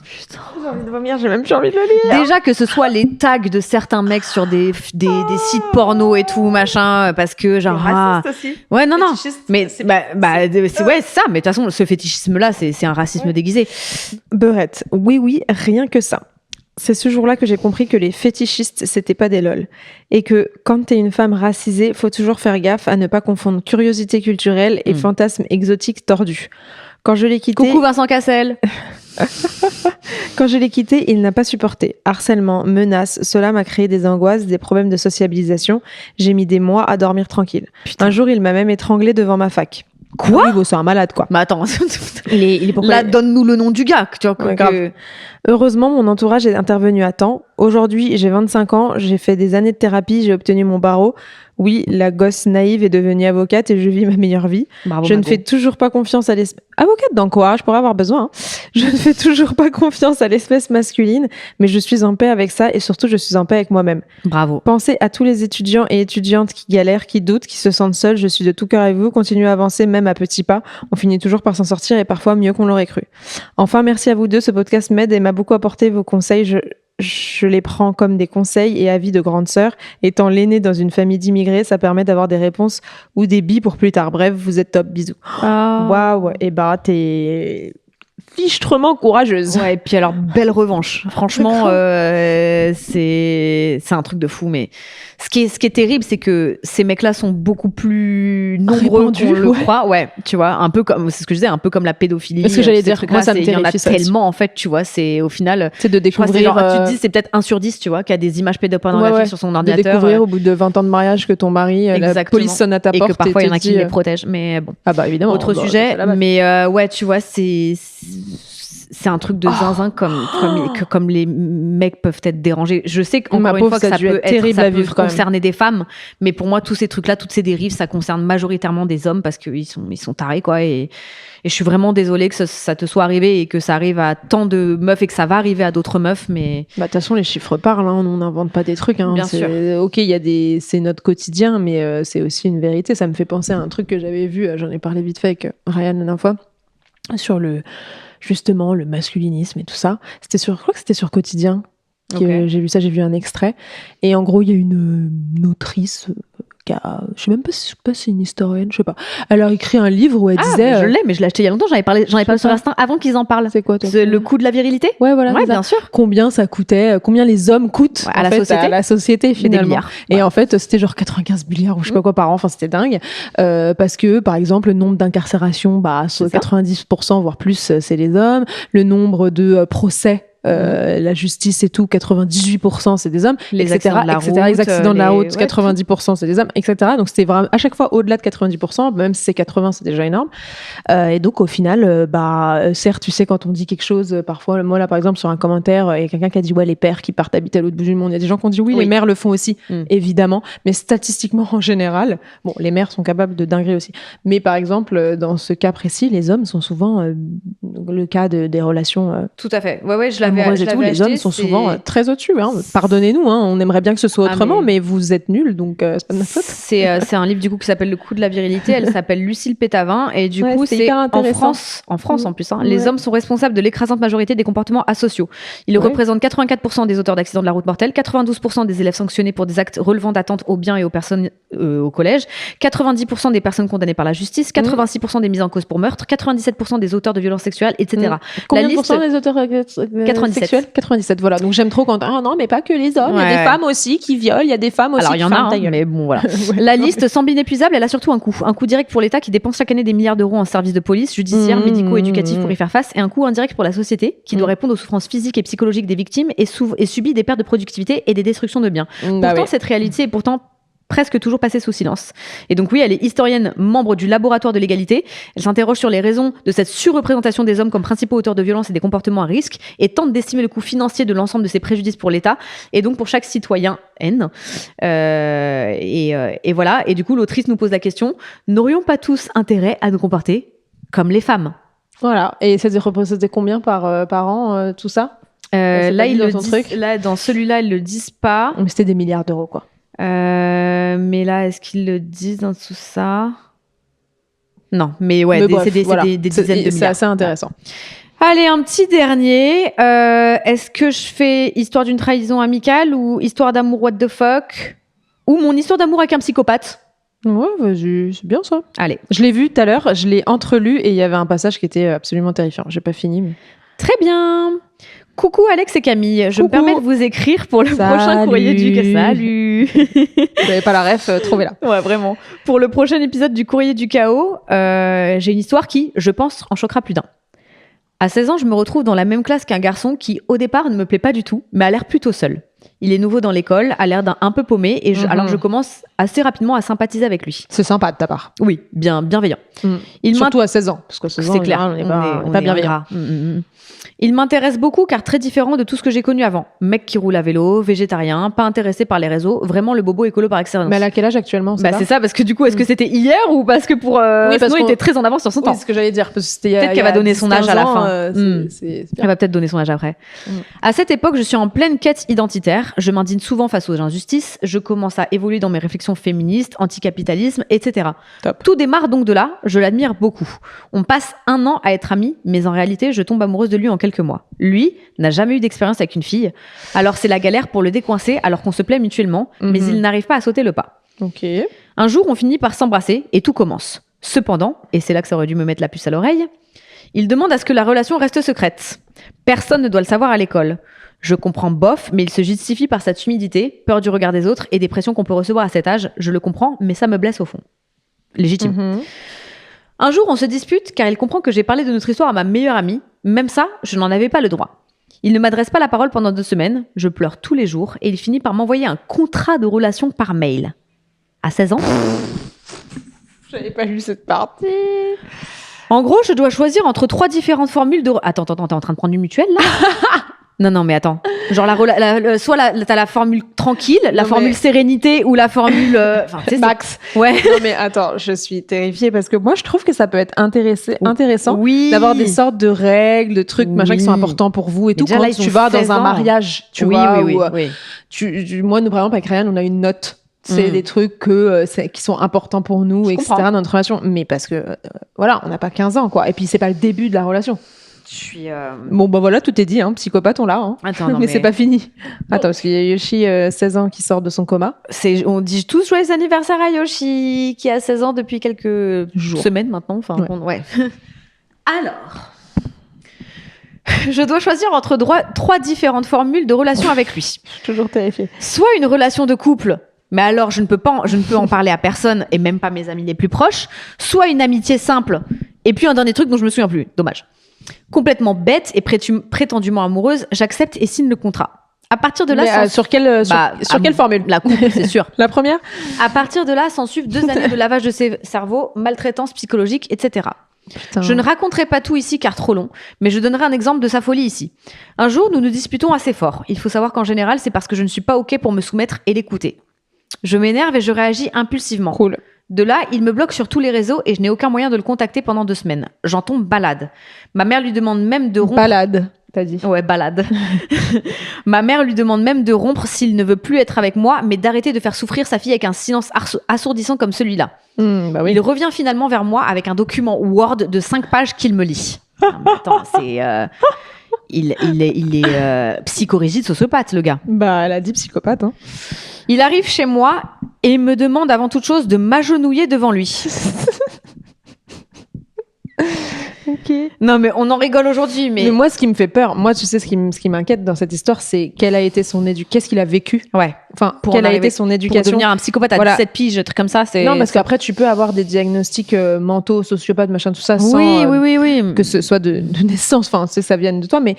Putain.
J'ai envie de vomir, j'ai même plus envie de le lire.
Déjà que ce soit les tags de certains mecs sur des sites porno et tout machin, parce que genre
aussi.
ouais non
Fétichiste,
mais
c'est-
c'est ça, mais de toute façon ce fétichisme là c'est un racisme déguisé.
Beurette, oui, rien que ça. C'est ce jour-là que j'ai compris que les fétichistes, c'était pas des lol. Et que quand t'es une femme racisée, faut toujours faire gaffe à ne pas confondre curiosité culturelle et fantasme exotique tordu. Quand je l'ai quitté,
Coucou Vincent Cassel.
il n'a pas supporté. Harcèlement, menaces, cela m'a créé des angoisses, des problèmes de sociabilisation. J'ai mis des mois à dormir tranquille.
Putain.
Un jour, il m'a même étranglé devant ma fac.
Quoi?
Oui, bon, c'est un malade, quoi.
Mais attends,
Il est pourquoi
là donne-nous le nom du gars, tu vois
Ouais,
que...
grave. Heureusement, mon entourage est intervenu à temps. Aujourd'hui, j'ai 25 ans, j'ai fait des années de thérapie, j'ai obtenu mon barreau. Oui, la gosse naïve est devenue avocate et je vis ma meilleure vie.
Bravo,
Je ne fais toujours pas confiance à l'espèce... Avocate dans quoi? Je pourrais avoir besoin. Hein. Je ne fais toujours pas confiance à l'espèce masculine, mais je suis en paix avec ça et surtout, je suis en paix avec moi-même.
Bravo.
Pensez à tous les étudiants et étudiantes qui galèrent, qui doutent, qui se sentent seuls. Je suis de tout cœur avec vous. Continuez à avancer, même à petits pas. On finit toujours par s'en sortir et parfois mieux qu'on l'aurait cru. Enfin, merci à vous deux. Ce podcast m'aide et m'a beaucoup apporté vos conseils. Je les prends comme des conseils et avis de grande sœur. Étant l'aînée dans une famille d'immigrés, ça permet d'avoir des réponses ou des billes pour plus tard. Bref, vous êtes top. Bisous. Waouh. Et bah, t'es fichtrement courageuse.
Ouais, et puis alors, belle revanche. Franchement, c'est un truc de fou. Mais ce qui est terrible, c'est que ces mecs-là sont beaucoup plus nombreux qu'on le croit. Ouais, tu vois, un peu comme, c'est ce que je disais, un peu comme la pédophilie.
Parce que j'allais dire, moi, ça me
terrifie. Il y en a
ça
tellement, en fait, tu vois, c'est au final.
C'est de découvrir.
Tu te dis, c'est peut-être 1 sur 10, tu vois, qui a des images pédopornographiques sur son ordinateur.
De découvrir au bout de 20 ans de mariage que ton mari, la police sonne à ta porte.
Et que parfois, il y en a qui les protègent. Mais bon.
Ah bah, évidemment.
Autre sujet. Mais ouais, tu vois, c'est un truc de zinzin comme les mecs peuvent être dérangés. Je sais qu'encore une fois que ça peut concerner des femmes, mais pour moi tous ces trucs-là, toutes ces dérives, ça concerne majoritairement des hommes parce qu'ils sont tarés quoi. Et je suis vraiment désolée que ça te soit arrivé et que ça arrive à tant de meufs et que ça va arriver à d'autres meufs. Mais
de toute façon les chiffres parlent, hein, on n'invente pas des trucs. Hein.
Bien sûr.
Ok, c'est notre quotidien, mais c'est aussi une vérité. Ça me fait penser à un truc que j'avais vu. J'en ai parlé vite fait avec Ryan la dernière fois sur justement le masculinisme et tout ça. Je crois que c'était sur Quotidien que j'ai vu ça, j'ai vu un extrait. Et en gros, il y a une autrice je sais même pas si c'est une historienne, je sais pas. Elle a écrit un livre où elle disait...
je l'ai, mais je l'ai acheté il y a longtemps, j'en ai parlé sur Instinct avant qu'ils en parlent.
C'est quoi
le coût de la virilité?
Ouais, voilà.
Ouais, bien sûr.
Combien ça coûtait, combien les hommes coûtent
à la société
finalement. Et en fait, c'était genre 95 milliards ou je sais pas quoi par an, enfin c'était dingue. Parce que, par exemple, le nombre d'incarcérations, 90%, voire plus, c'est les hommes. Le nombre de procès, la justice et tout, 98% c'est des hommes,
les
accidents de la route, 90% c'est des hommes, etc. Donc c'était vraiment à chaque fois au-delà de 90%, même si c'est 80, c'est déjà énorme. Et donc au final, certes, tu sais, quand on dit quelque chose, parfois, moi là par exemple sur un commentaire, il y a quelqu'un qui a dit ouais, les pères qui partent habiter à l'autre bout du monde. Il y a des gens qui ont dit oui, les mères le font aussi, évidemment, mais statistiquement en général, bon, les mères sont capables de dingueries aussi. Mais par exemple, dans ce cas précis, les hommes sont souvent le cas des relations.
Tout à fait. Ouais, je l'avais
les hommes sont souvent très au-dessus. Hein. Pardonnez-nous, hein, on aimerait bien que ce soit autrement, mais vous êtes nuls, donc c'est pas de ma faute.
C'est un livre du coup qui s'appelle Le coût de la virilité. Elle s'appelle Lucille Pétavin et du coup c'est en France en plus. Hein, les hommes sont responsables de l'écrasante majorité des comportements asociaux. Ils représentent 84% des auteurs d'accidents de la route mortels, 92% des élèves sanctionnés pour des actes relevant d'atteinte aux biens et aux personnes au collège, 90% des personnes condamnées par la justice, 86% des mises en cause pour meurtre, 97% des auteurs de violences sexuelles, etc.
Combien de pourcents des auteurs 97, voilà. Donc j'aime trop quand non, mais pas que les hommes, il y a des femmes aussi qui violent, il y a des femmes aussi
qui
ferment ta gueule.
Mais bon voilà. La liste semble inépuisable, elle a surtout un coût direct pour l'État qui dépense chaque année des milliards d'euros en services de police, judiciaires, médicaux, éducatifs pour y faire face, et un coût indirect pour la société qui doit répondre aux souffrances physiques et psychologiques des victimes et subit des pertes de productivité et des destructions de biens. Pourtant cette réalité est pourtant presque toujours passée sous silence. Et donc oui, elle est historienne, membre du laboratoire de l'égalité. Elle s'interroge sur les raisons de cette surreprésentation des hommes comme principaux auteurs de violences et des comportements à risque et tente d'estimer le coût financier de l'ensemble de ces préjudices pour l'État et donc pour chaque citoyen N. Et voilà. Et du coup, l'autrice nous pose la question, n'aurions pas tous intérêt à nous comporter comme les femmes?
Voilà. Et ça représentait combien par an, tout ça?
Là, dans celui-là, ils le disent pas.
Mais c'était des milliards d'euros, quoi.
Mais là, est-ce qu'ils le disent dans tout ça? Non, mais ouais, c'est des dizaines de milliards.
C'est assez intéressant.
Allez, un petit dernier. Est-ce que je fais histoire d'une trahison amicale ou histoire d'amour what the fuck ou mon histoire d'amour avec un psychopathe?
Ouais, vas-y, c'est bien ça.
Allez.
Je l'ai vu tout à l'heure, je l'ai entrelu et il y avait un passage qui était absolument terrifiant. J'ai pas fini, mais...
Très bien. Coucou Alex et Camille, je me permets de vous écrire pour le prochain courrier du chaos. Salut.
Vous n'avez pas la ref, trouvez-la.
Ouais, vraiment. Pour le prochain épisode du courrier du chaos, j'ai une histoire qui, je pense, en choquera plus d'un. À 16 ans, je me retrouve dans la même classe qu'un garçon qui, au départ, ne me plaît pas du tout, mais a l'air plutôt seul. Il est nouveau dans l'école, a l'air un peu paumé, et alors je commence assez rapidement à sympathiser avec lui.
C'est sympa de ta part.
Oui, bienveillant.
Surtout à 16 ans, parce que 16 ans,
c'est clair,
on n'est pas bienveillant.
Il m'intéresse beaucoup car très différent de tout ce que j'ai connu avant. Mec qui roule à vélo, végétarien, pas intéressé par les réseaux, vraiment le bobo écolo par excellence.
Mais elle a quel âge actuellement?
C'est ça, parce que du coup, est-ce que c'était hier ou parce que pour sinon il était très en avance sur son temps.
Oui, c'est ce que j'allais dire.
Peut-être qu'elle va donner son âge à la fin. Elle va peut-être donner son âge après. À cette époque, je suis en pleine quête identitaire. Je m'indigne souvent face aux injustices. Je commence à évoluer dans mes réflexions féministes, anticapitalisme, etc.
Top.
Tout démarre donc de là. Je l'admire beaucoup. On passe 1 an à être amis, mais en réalité, je tombe amoureuse de lui en quelques mois. Lui n'a jamais eu d'expérience avec une fille. Alors c'est la galère pour le décoincer alors qu'on se plaît mutuellement, mais il n'arrive pas à sauter le pas.
Ok.
Un jour, on finit par s'embrasser et tout commence. Cependant, et c'est là que ça aurait dû me mettre la puce à l'oreille, il demande à ce que la relation reste secrète. Personne ne doit le savoir à l'école. Je comprends bof, mais il se justifie par sa timidité, peur du regard des autres et des pressions qu'on peut recevoir à cet âge. Je le comprends, mais ça me blesse au fond. Légitime. Un jour, on se dispute car il comprend que j'ai parlé de notre histoire à ma meilleure amie. Même ça, je n'en avais pas le droit. Il ne m'adresse pas la parole pendant 2 semaines. Je pleure tous les jours et il finit par m'envoyer un contrat de relation par mail. À 16 ans.
J'avais pas lu cette partie.
En gros, je dois choisir entre 3 différentes formules de... Attends, t'es en train de prendre du mutuel, là? Non, mais attends. Genre, soit t'as la formule tranquille, la formule sérénité ou la formule...
Max.
Ouais.
Non, mais attends, je suis terrifiée parce que moi, je trouve que ça peut être intéressant d'avoir des sortes de règles, de trucs, machin, qui sont importants pour vous et tout. Quand tu vas dans un mariage, tu vois,
oui.
Moi, nous, par exemple, avec Ryan, on a une note. C'est des trucs qui sont importants pour nous, etc., dans notre relation. Mais parce que, voilà, on n'a pas 15 ans, quoi. Et puis, c'est pas le début de la relation. Bon, bah voilà, tout est dit, hein. Psychopathe, on l'a. Hein.
Attends, non,
mais c'est pas fini. Attends, parce qu'il y a Yoshi, 16 ans, qui sort de son coma.
On dit tous joyeux anniversaire à Yoshi, qui a 16 ans depuis quelques semaines maintenant. Enfin, ouais. Alors, je dois choisir entre 3 différentes formules de relation avec lui.
Je suis toujours terrifiée.
Soit une relation de couple, mais alors je ne peux en parler à personne et même pas mes amis les plus proches. Soit une amitié simple, et puis un dernier truc dont je me souviens plus. Dommage. Complètement bête et prétendument amoureuse, j'accepte et signe le contrat. À partir de là,
sur quelle formule?
La couple, c'est sûr.
La première?
À partir de là, s'en suivent 2 années de lavage de cerveau, maltraitance psychologique, etc. Putain. Je ne raconterai pas tout ici car trop long, mais je donnerai un exemple de sa folie ici. Un jour, nous nous disputons assez fort. Il faut savoir qu'en général, c'est parce que je ne suis pas OK pour me soumettre et l'écouter. Je m'énerve et je réagis impulsivement.
Cool.
De là, il me bloque sur tous les réseaux et je n'ai aucun moyen de le contacter pendant 2 semaines. J'en tombe balade. Ma mère lui demande même de rompre...
Balade, t'as dit.
Ouais, balade. Ma mère lui demande même de rompre s'il ne veut plus être avec moi, mais d'arrêter de faire souffrir sa fille avec un silence assourdissant comme celui-là.
Bah oui.
Il revient finalement vers moi avec un document Word de 5 pages qu'il me lit. Non, mais attends, c'est... Il est psychorigide sociopathe, le gars.
Bah, elle a dit psychopathe, hein.
Il arrive chez moi et me demande avant toute chose de m'agenouiller devant lui.
Ok.
Non, mais on en rigole aujourd'hui, mais
moi, ce qui me fait peur, moi, tu sais, ce qui m'inquiète dans cette histoire, c'est quelle a été son éducation, qu'est-ce qu'il a vécu.
Ouais.
Enfin, quelle a été son éducation.
Pour devenir un psychopathe à 17 piges, un truc comme ça, c'est...
Non, parce qu'après, tu peux avoir des diagnostics mentaux, sociopathes, machin, tout ça, sans
oui.
que ce soit de naissance, enfin, ça vienne de toi. Mais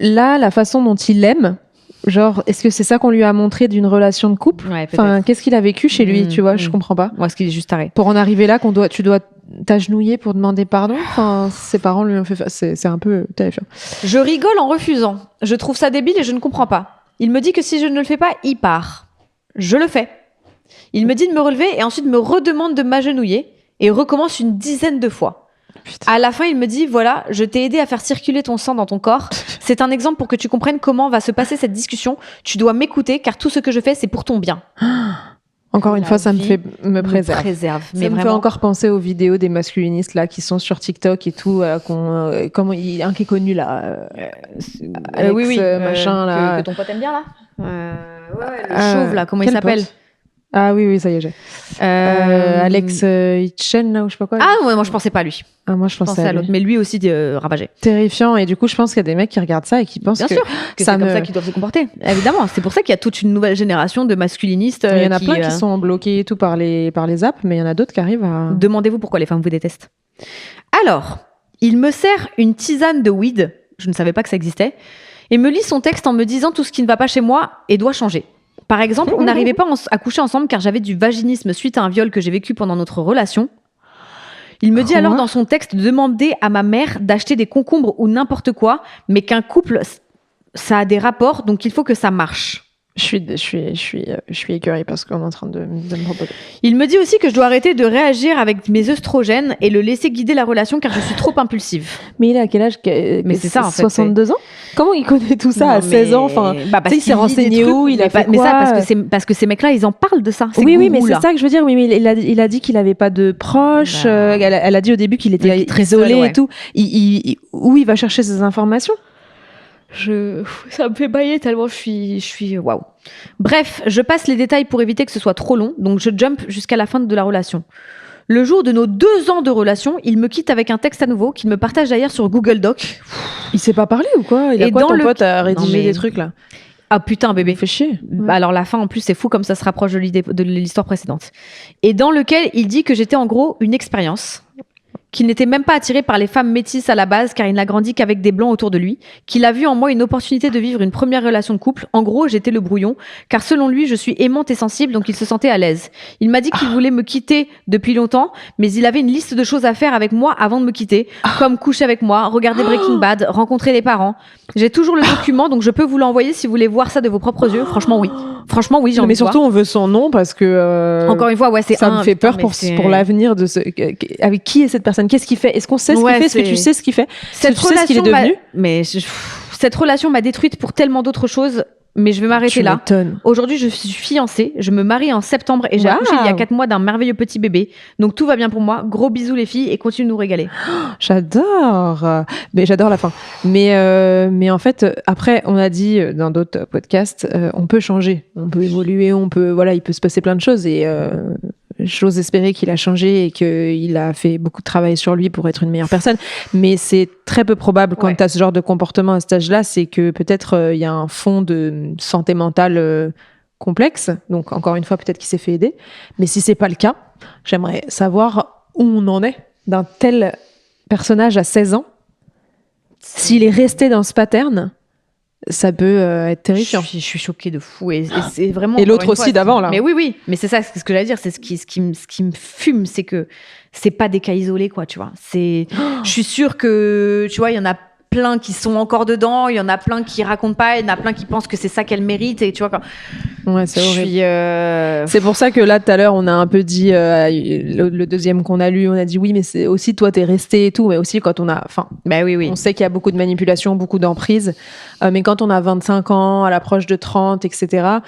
là, la façon dont il aime, genre, est-ce que c'est ça qu'on lui a montré d'une relation de couple?
Ouais,
enfin, qu'est-ce qu'il a vécu chez lui, tu vois, je comprends pas.
Ou est-ce qu'il est juste taré?
Pour en arriver là, tu dois t'agenouiller pour demander pardon. Enfin, ses parents lui ont fait faire. C'est un peu terrifiant.
Je rigole en refusant. Je trouve ça débile et je ne comprends pas. Il me dit que si je ne le fais pas, il part. Je le fais. Il me dit de me relever et ensuite me redemande de m'agenouiller et recommence une 10aine de fois. Putain. À la fin, il me dit, voilà, je t'ai aidé à faire circuler ton sang dans ton corps. C'est un exemple pour que tu comprennes comment va se passer cette discussion. Tu dois m'écouter car tout ce que je fais, c'est pour ton bien.
Encore une fois, ça me préserve.
Mais
ça me fait encore penser aux vidéos des masculinistes là qui sont sur TikTok et tout, comment il y a un qui est connu là, Alex, machin là,
que ton pote aime bien là. Le chauve là, comment il s'appelle?
Ah oui, ça y est, j'ai. Alex Hitchen, là, ou je sais pas quoi.
Ah, ouais, moi, je pensais pas à lui.
Ah, moi, je pensais à l'autre.
Mais lui aussi, ravagé.
Terrifiant. Et du coup, je pense qu'il y a des mecs qui regardent ça et qui pensent
que c'est comme ça qu'ils doivent se comporter. Évidemment. C'est pour ça qu'il y a toute une nouvelle génération de masculinistes.
Il y en a plein qui sont bloqués et tout par les apps, mais il y en a d'autres qui arrivent à...
Demandez-vous pourquoi les femmes vous détestent. Alors, il me sert une tisane de weed. Je ne savais pas que ça existait. et me lit son texte en me disant tout ce qui ne va pas chez moi et doit changer. Par exemple, on n'arrivait pas à coucher ensemble car j'avais du vaginisme suite à un viol que j'ai vécu pendant notre relation. Il me dit alors dans son texte de demander à ma mère d'acheter des concombres ou n'importe quoi, mais qu'un couple, ça a des rapports, donc il faut que ça marche.
Je suis écœurée parce qu'on est en train de me proposer.
Il me dit aussi que je dois arrêter de réagir avec mes œstrogènes et le laisser guider la relation car je suis trop impulsive.
Mais il est à quel âge?
Mais c'est ça en fait.
62 ans? Comment il connaît tout ça à 16 ans? Enfin, il s'est renseigné où? Il a fait quoi?
Mais ça, parce que ces mecs-là, ils en parlent de ça.
Oui, mais c'est ça que je veux dire. Oui, mais il a dit qu'il avait pas de proches. Elle a dit au début qu'il était très isolé et tout. Où il va chercher ces informations?
Ça me fait bailler tellement je suis waouh. Bref, je passe les détails pour éviter que ce soit trop long, donc je jump jusqu'à la fin de la relation. Le jour de nos 2 ans de relation, il me quitte avec un texte à nouveau qu'il me partage d'ailleurs sur Google Doc.
Il s'est pas parlé ou quoi? Il a quoi ton pote à rédiger des trucs là?
Ah putain bébé.
Fait chier.
Ouais. Alors la fin en plus c'est fou comme ça se rapproche de l'histoire précédente. Et dans lequel il dit que j'étais en gros une expérience. Qu'il n'était même pas attiré par les femmes métisses à la base car il n'a grandi qu'avec des blancs autour de lui, qu'il a vu en moi une opportunité de vivre une première relation de couple. En gros, j'étais le brouillon, car selon lui, je suis aimante et sensible, donc il se sentait à l'aise. Il m'a dit qu'il voulait me quitter depuis longtemps, mais il avait une liste de choses à faire avec moi avant de me quitter, comme coucher avec moi, regarder Breaking Bad, rencontrer les parents. J'ai toujours le document, donc je peux vous l'envoyer si vous voulez voir ça de vos propres yeux. Franchement, oui. Franchement, oui, j'ai envie
mais
de voir.
surtout, on veut son nom parce que...
Encore une fois, ouais,
ça me fait peur pour l'avenir de ce... Avec qui est cette personne? Qu'est-ce qu'il fait? Est-ce qu'on sait ce qu'il fait? Est-ce que tu sais ce qu'il fait?
Cette
tu sais ce qu'il est devenu?
Cette relation m'a détruite pour tellement d'autres choses, mais je vais m'arrêter là. Aujourd'hui, je suis fiancée, je me marie en septembre et j'ai accouché il y a 4 mois d'un merveilleux petit bébé. Donc tout va bien pour moi. Gros bisous les filles et continue de nous régaler.
J'adore. Mais j'adore la fin. Mais en fait, après, on a dit dans d'autres podcasts, on peut changer, on peut évoluer, il peut se passer plein de choses et j'ose espérer qu'il a changé et qu'il a fait beaucoup de travail sur lui pour être une meilleure personne. Mais c'est très peu probable quand tu as ce genre de comportement à cet âge-là, c'est que peut-être il y a un fond de santé mentale complexe. Donc, encore une fois, peut-être qu'il s'est fait aider. Mais si c'est pas le cas, j'aimerais savoir où on en est d'un tel personnage à 16 ans. S'il est resté dans ce pattern, ça peut être terrifiant.
Je suis choquée de fou et c'est vraiment.
Et l'autre aussi d'avant là.
Mais oui, mais c'est ça, c'est ce que j'allais dire, c'est ce qui me fume, c'est que c'est pas des cas isolés quoi, tu vois. Je suis sûre que tu vois, il y en a plein qui sont encore dedans, il y en a plein qui racontent pas, il y en a plein qui pensent que c'est ça qu'elle mérite et tu vois quand.
Ouais, c'est horrible. C'est pour ça que là tout à l'heure on a un peu dit le deuxième qu'on a lu, on a dit oui mais c'est aussi toi t'es resté et tout, mais aussi quand on a,
oui.
On sait qu'il y a beaucoup de manipulation, beaucoup d'emprise, mais quand on a 25 ans, à l'approche de 30, etc.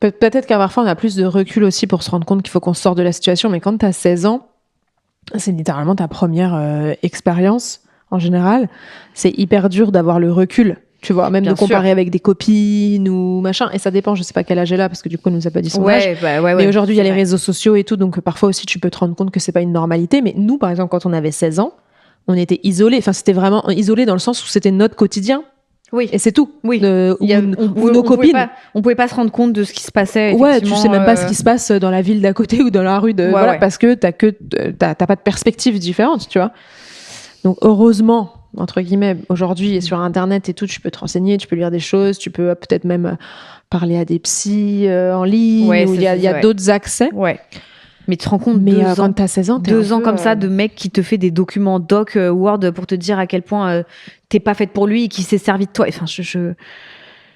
Peut-être qu'à parfois on a plus de recul aussi pour se rendre compte qu'il faut qu'on sorte de la situation, mais quand t'as 16 ans, c'est littéralement ta première expérience. En général, c'est hyper dur d'avoir le recul, tu vois, même de comparer avec des copines ou machin. Et ça dépend, je sais pas quel âge elle a, parce que du coup, elle nous a pas dit son âge. Mais aujourd'hui, il y a les réseaux sociaux et tout, donc parfois aussi, tu peux te rendre compte que c'est pas une normalité. Mais nous, par exemple, quand on avait 16 ans, on était isolés. Enfin, c'était vraiment isolés dans le sens où c'était notre quotidien.
Oui.
Et c'est tout.
Oui.
Ou nos copines.
On pouvait pas se rendre compte de ce qui se passait.
Ouais, tu sais même pas ce qui se passe dans la ville d'à côté ou dans la rue parce que t'as pas de perspective différente, tu vois. Donc, heureusement, entre guillemets, aujourd'hui, et sur Internet et tout, tu peux te renseigner, tu peux lire des choses, tu peux peut-être même parler à des psys en ligne, où il y a d'autres accès.
Ouais. Mais tu te rends compte,
quand t'as 16 ans,
2 ans comme ça, de mec qui te fait des documents doc, Word, pour te dire à quel point t'es pas faite pour lui et qui s'est servi de toi. Enfin,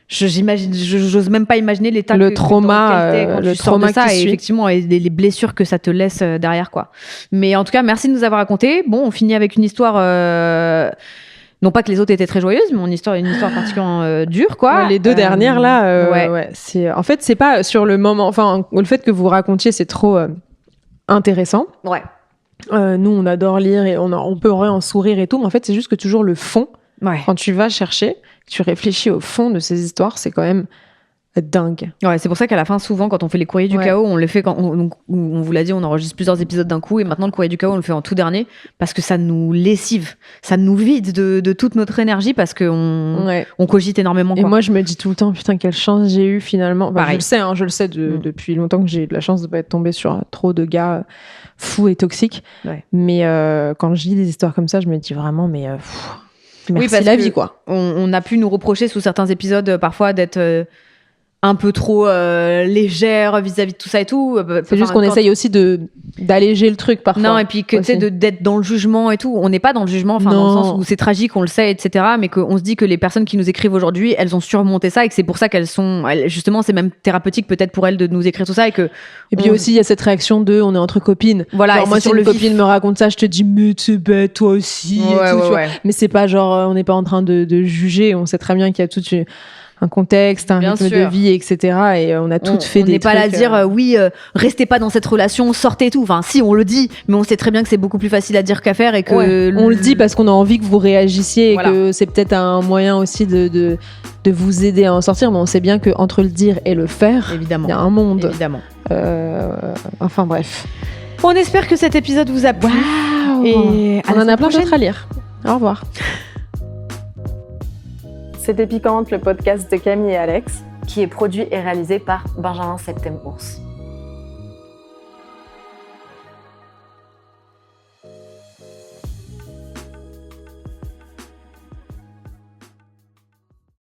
j'ose même pas imaginer l'état
le trauma
de ça et effectivement et les blessures que ça te laisse derrière quoi. Mais en tout cas merci de nous avoir raconté. Bon, on finit avec une histoire non pas que les autres étaient très joyeuses, mais une histoire particulièrement dure quoi.
Les 2 dernières là c'est en fait c'est pas sur le moment, enfin le fait que vous racontiez c'est trop intéressant.
Ouais.
Nous on adore lire et on peut en sourire et tout, mais en fait c'est juste que toujours le fond.
Ouais.
Quand tu vas chercher, tu réfléchis au fond de ces histoires, c'est quand même dingue.
Ouais, c'est pour ça qu'à la fin, souvent, quand on fait les courriers du chaos, on le fait quand on vous l'a dit, on enregistre plusieurs épisodes d'un coup, et maintenant le courrier du chaos, on le fait en tout dernier, parce que ça nous lessive, ça nous vide de toute notre énergie, parce qu'on cogite énormément.
Et moi, je me dis tout le temps, putain, quelle chance j'ai eu finalement.
Pareil.
Je le sais depuis longtemps que j'ai eu de la chance de pas être tombée sur trop de gars fous et toxiques. Ouais. Mais quand je lis des histoires comme ça, je me dis vraiment, mais Merci
parce
la
que
vie, quoi.
On a pu nous reprocher sous certains épisodes parfois d'être un peu trop légère vis-à-vis de tout ça et tout.
C'est juste qu'on essaye aussi d'alléger le truc parfois.
Non, et puis que tu sais, d'être dans le jugement et tout. On n'est pas dans le jugement, enfin, dans le sens où c'est tragique, on le sait, etc. Mais qu'on se dit que les personnes qui nous écrivent aujourd'hui, elles ont surmonté ça et que c'est pour ça qu'elles sont. Justement, c'est même thérapeutique peut-être pour elles de nous écrire tout ça. Et
puis aussi, il y a cette réaction de on est entre copines.
Voilà,
genre, moi, si une copine me raconte ça, je te dis, mais c'est bête, toi aussi.
Ouais,
et tout,
ouais,
tu vois.
ouais.
Mais c'est pas genre, on n'est pas en train de juger. On sait très bien qu'il y a tout un contexte, un rythme de vie, etc. Et on a toutes fait des trucs.
On n'est pas là à dire, oui, restez pas dans cette relation, sortez et tout. Enfin, si, on le dit, mais on sait très bien que c'est beaucoup plus facile à dire qu'à faire et que...
On le dit parce qu'on a envie que vous réagissiez et que c'est peut-être un moyen aussi de vous aider à en sortir, mais on sait bien qu'entre le dire et le faire, il y a un monde.
Évidemment.
Enfin, bref.
On espère que cet épisode vous a plu.
Wow.
Et
on en a plein d'autres à lire. Au revoir.
C'était Piquante, le podcast de Camille et Alex, qui est produit et réalisé par Benjamin Septem-Ours.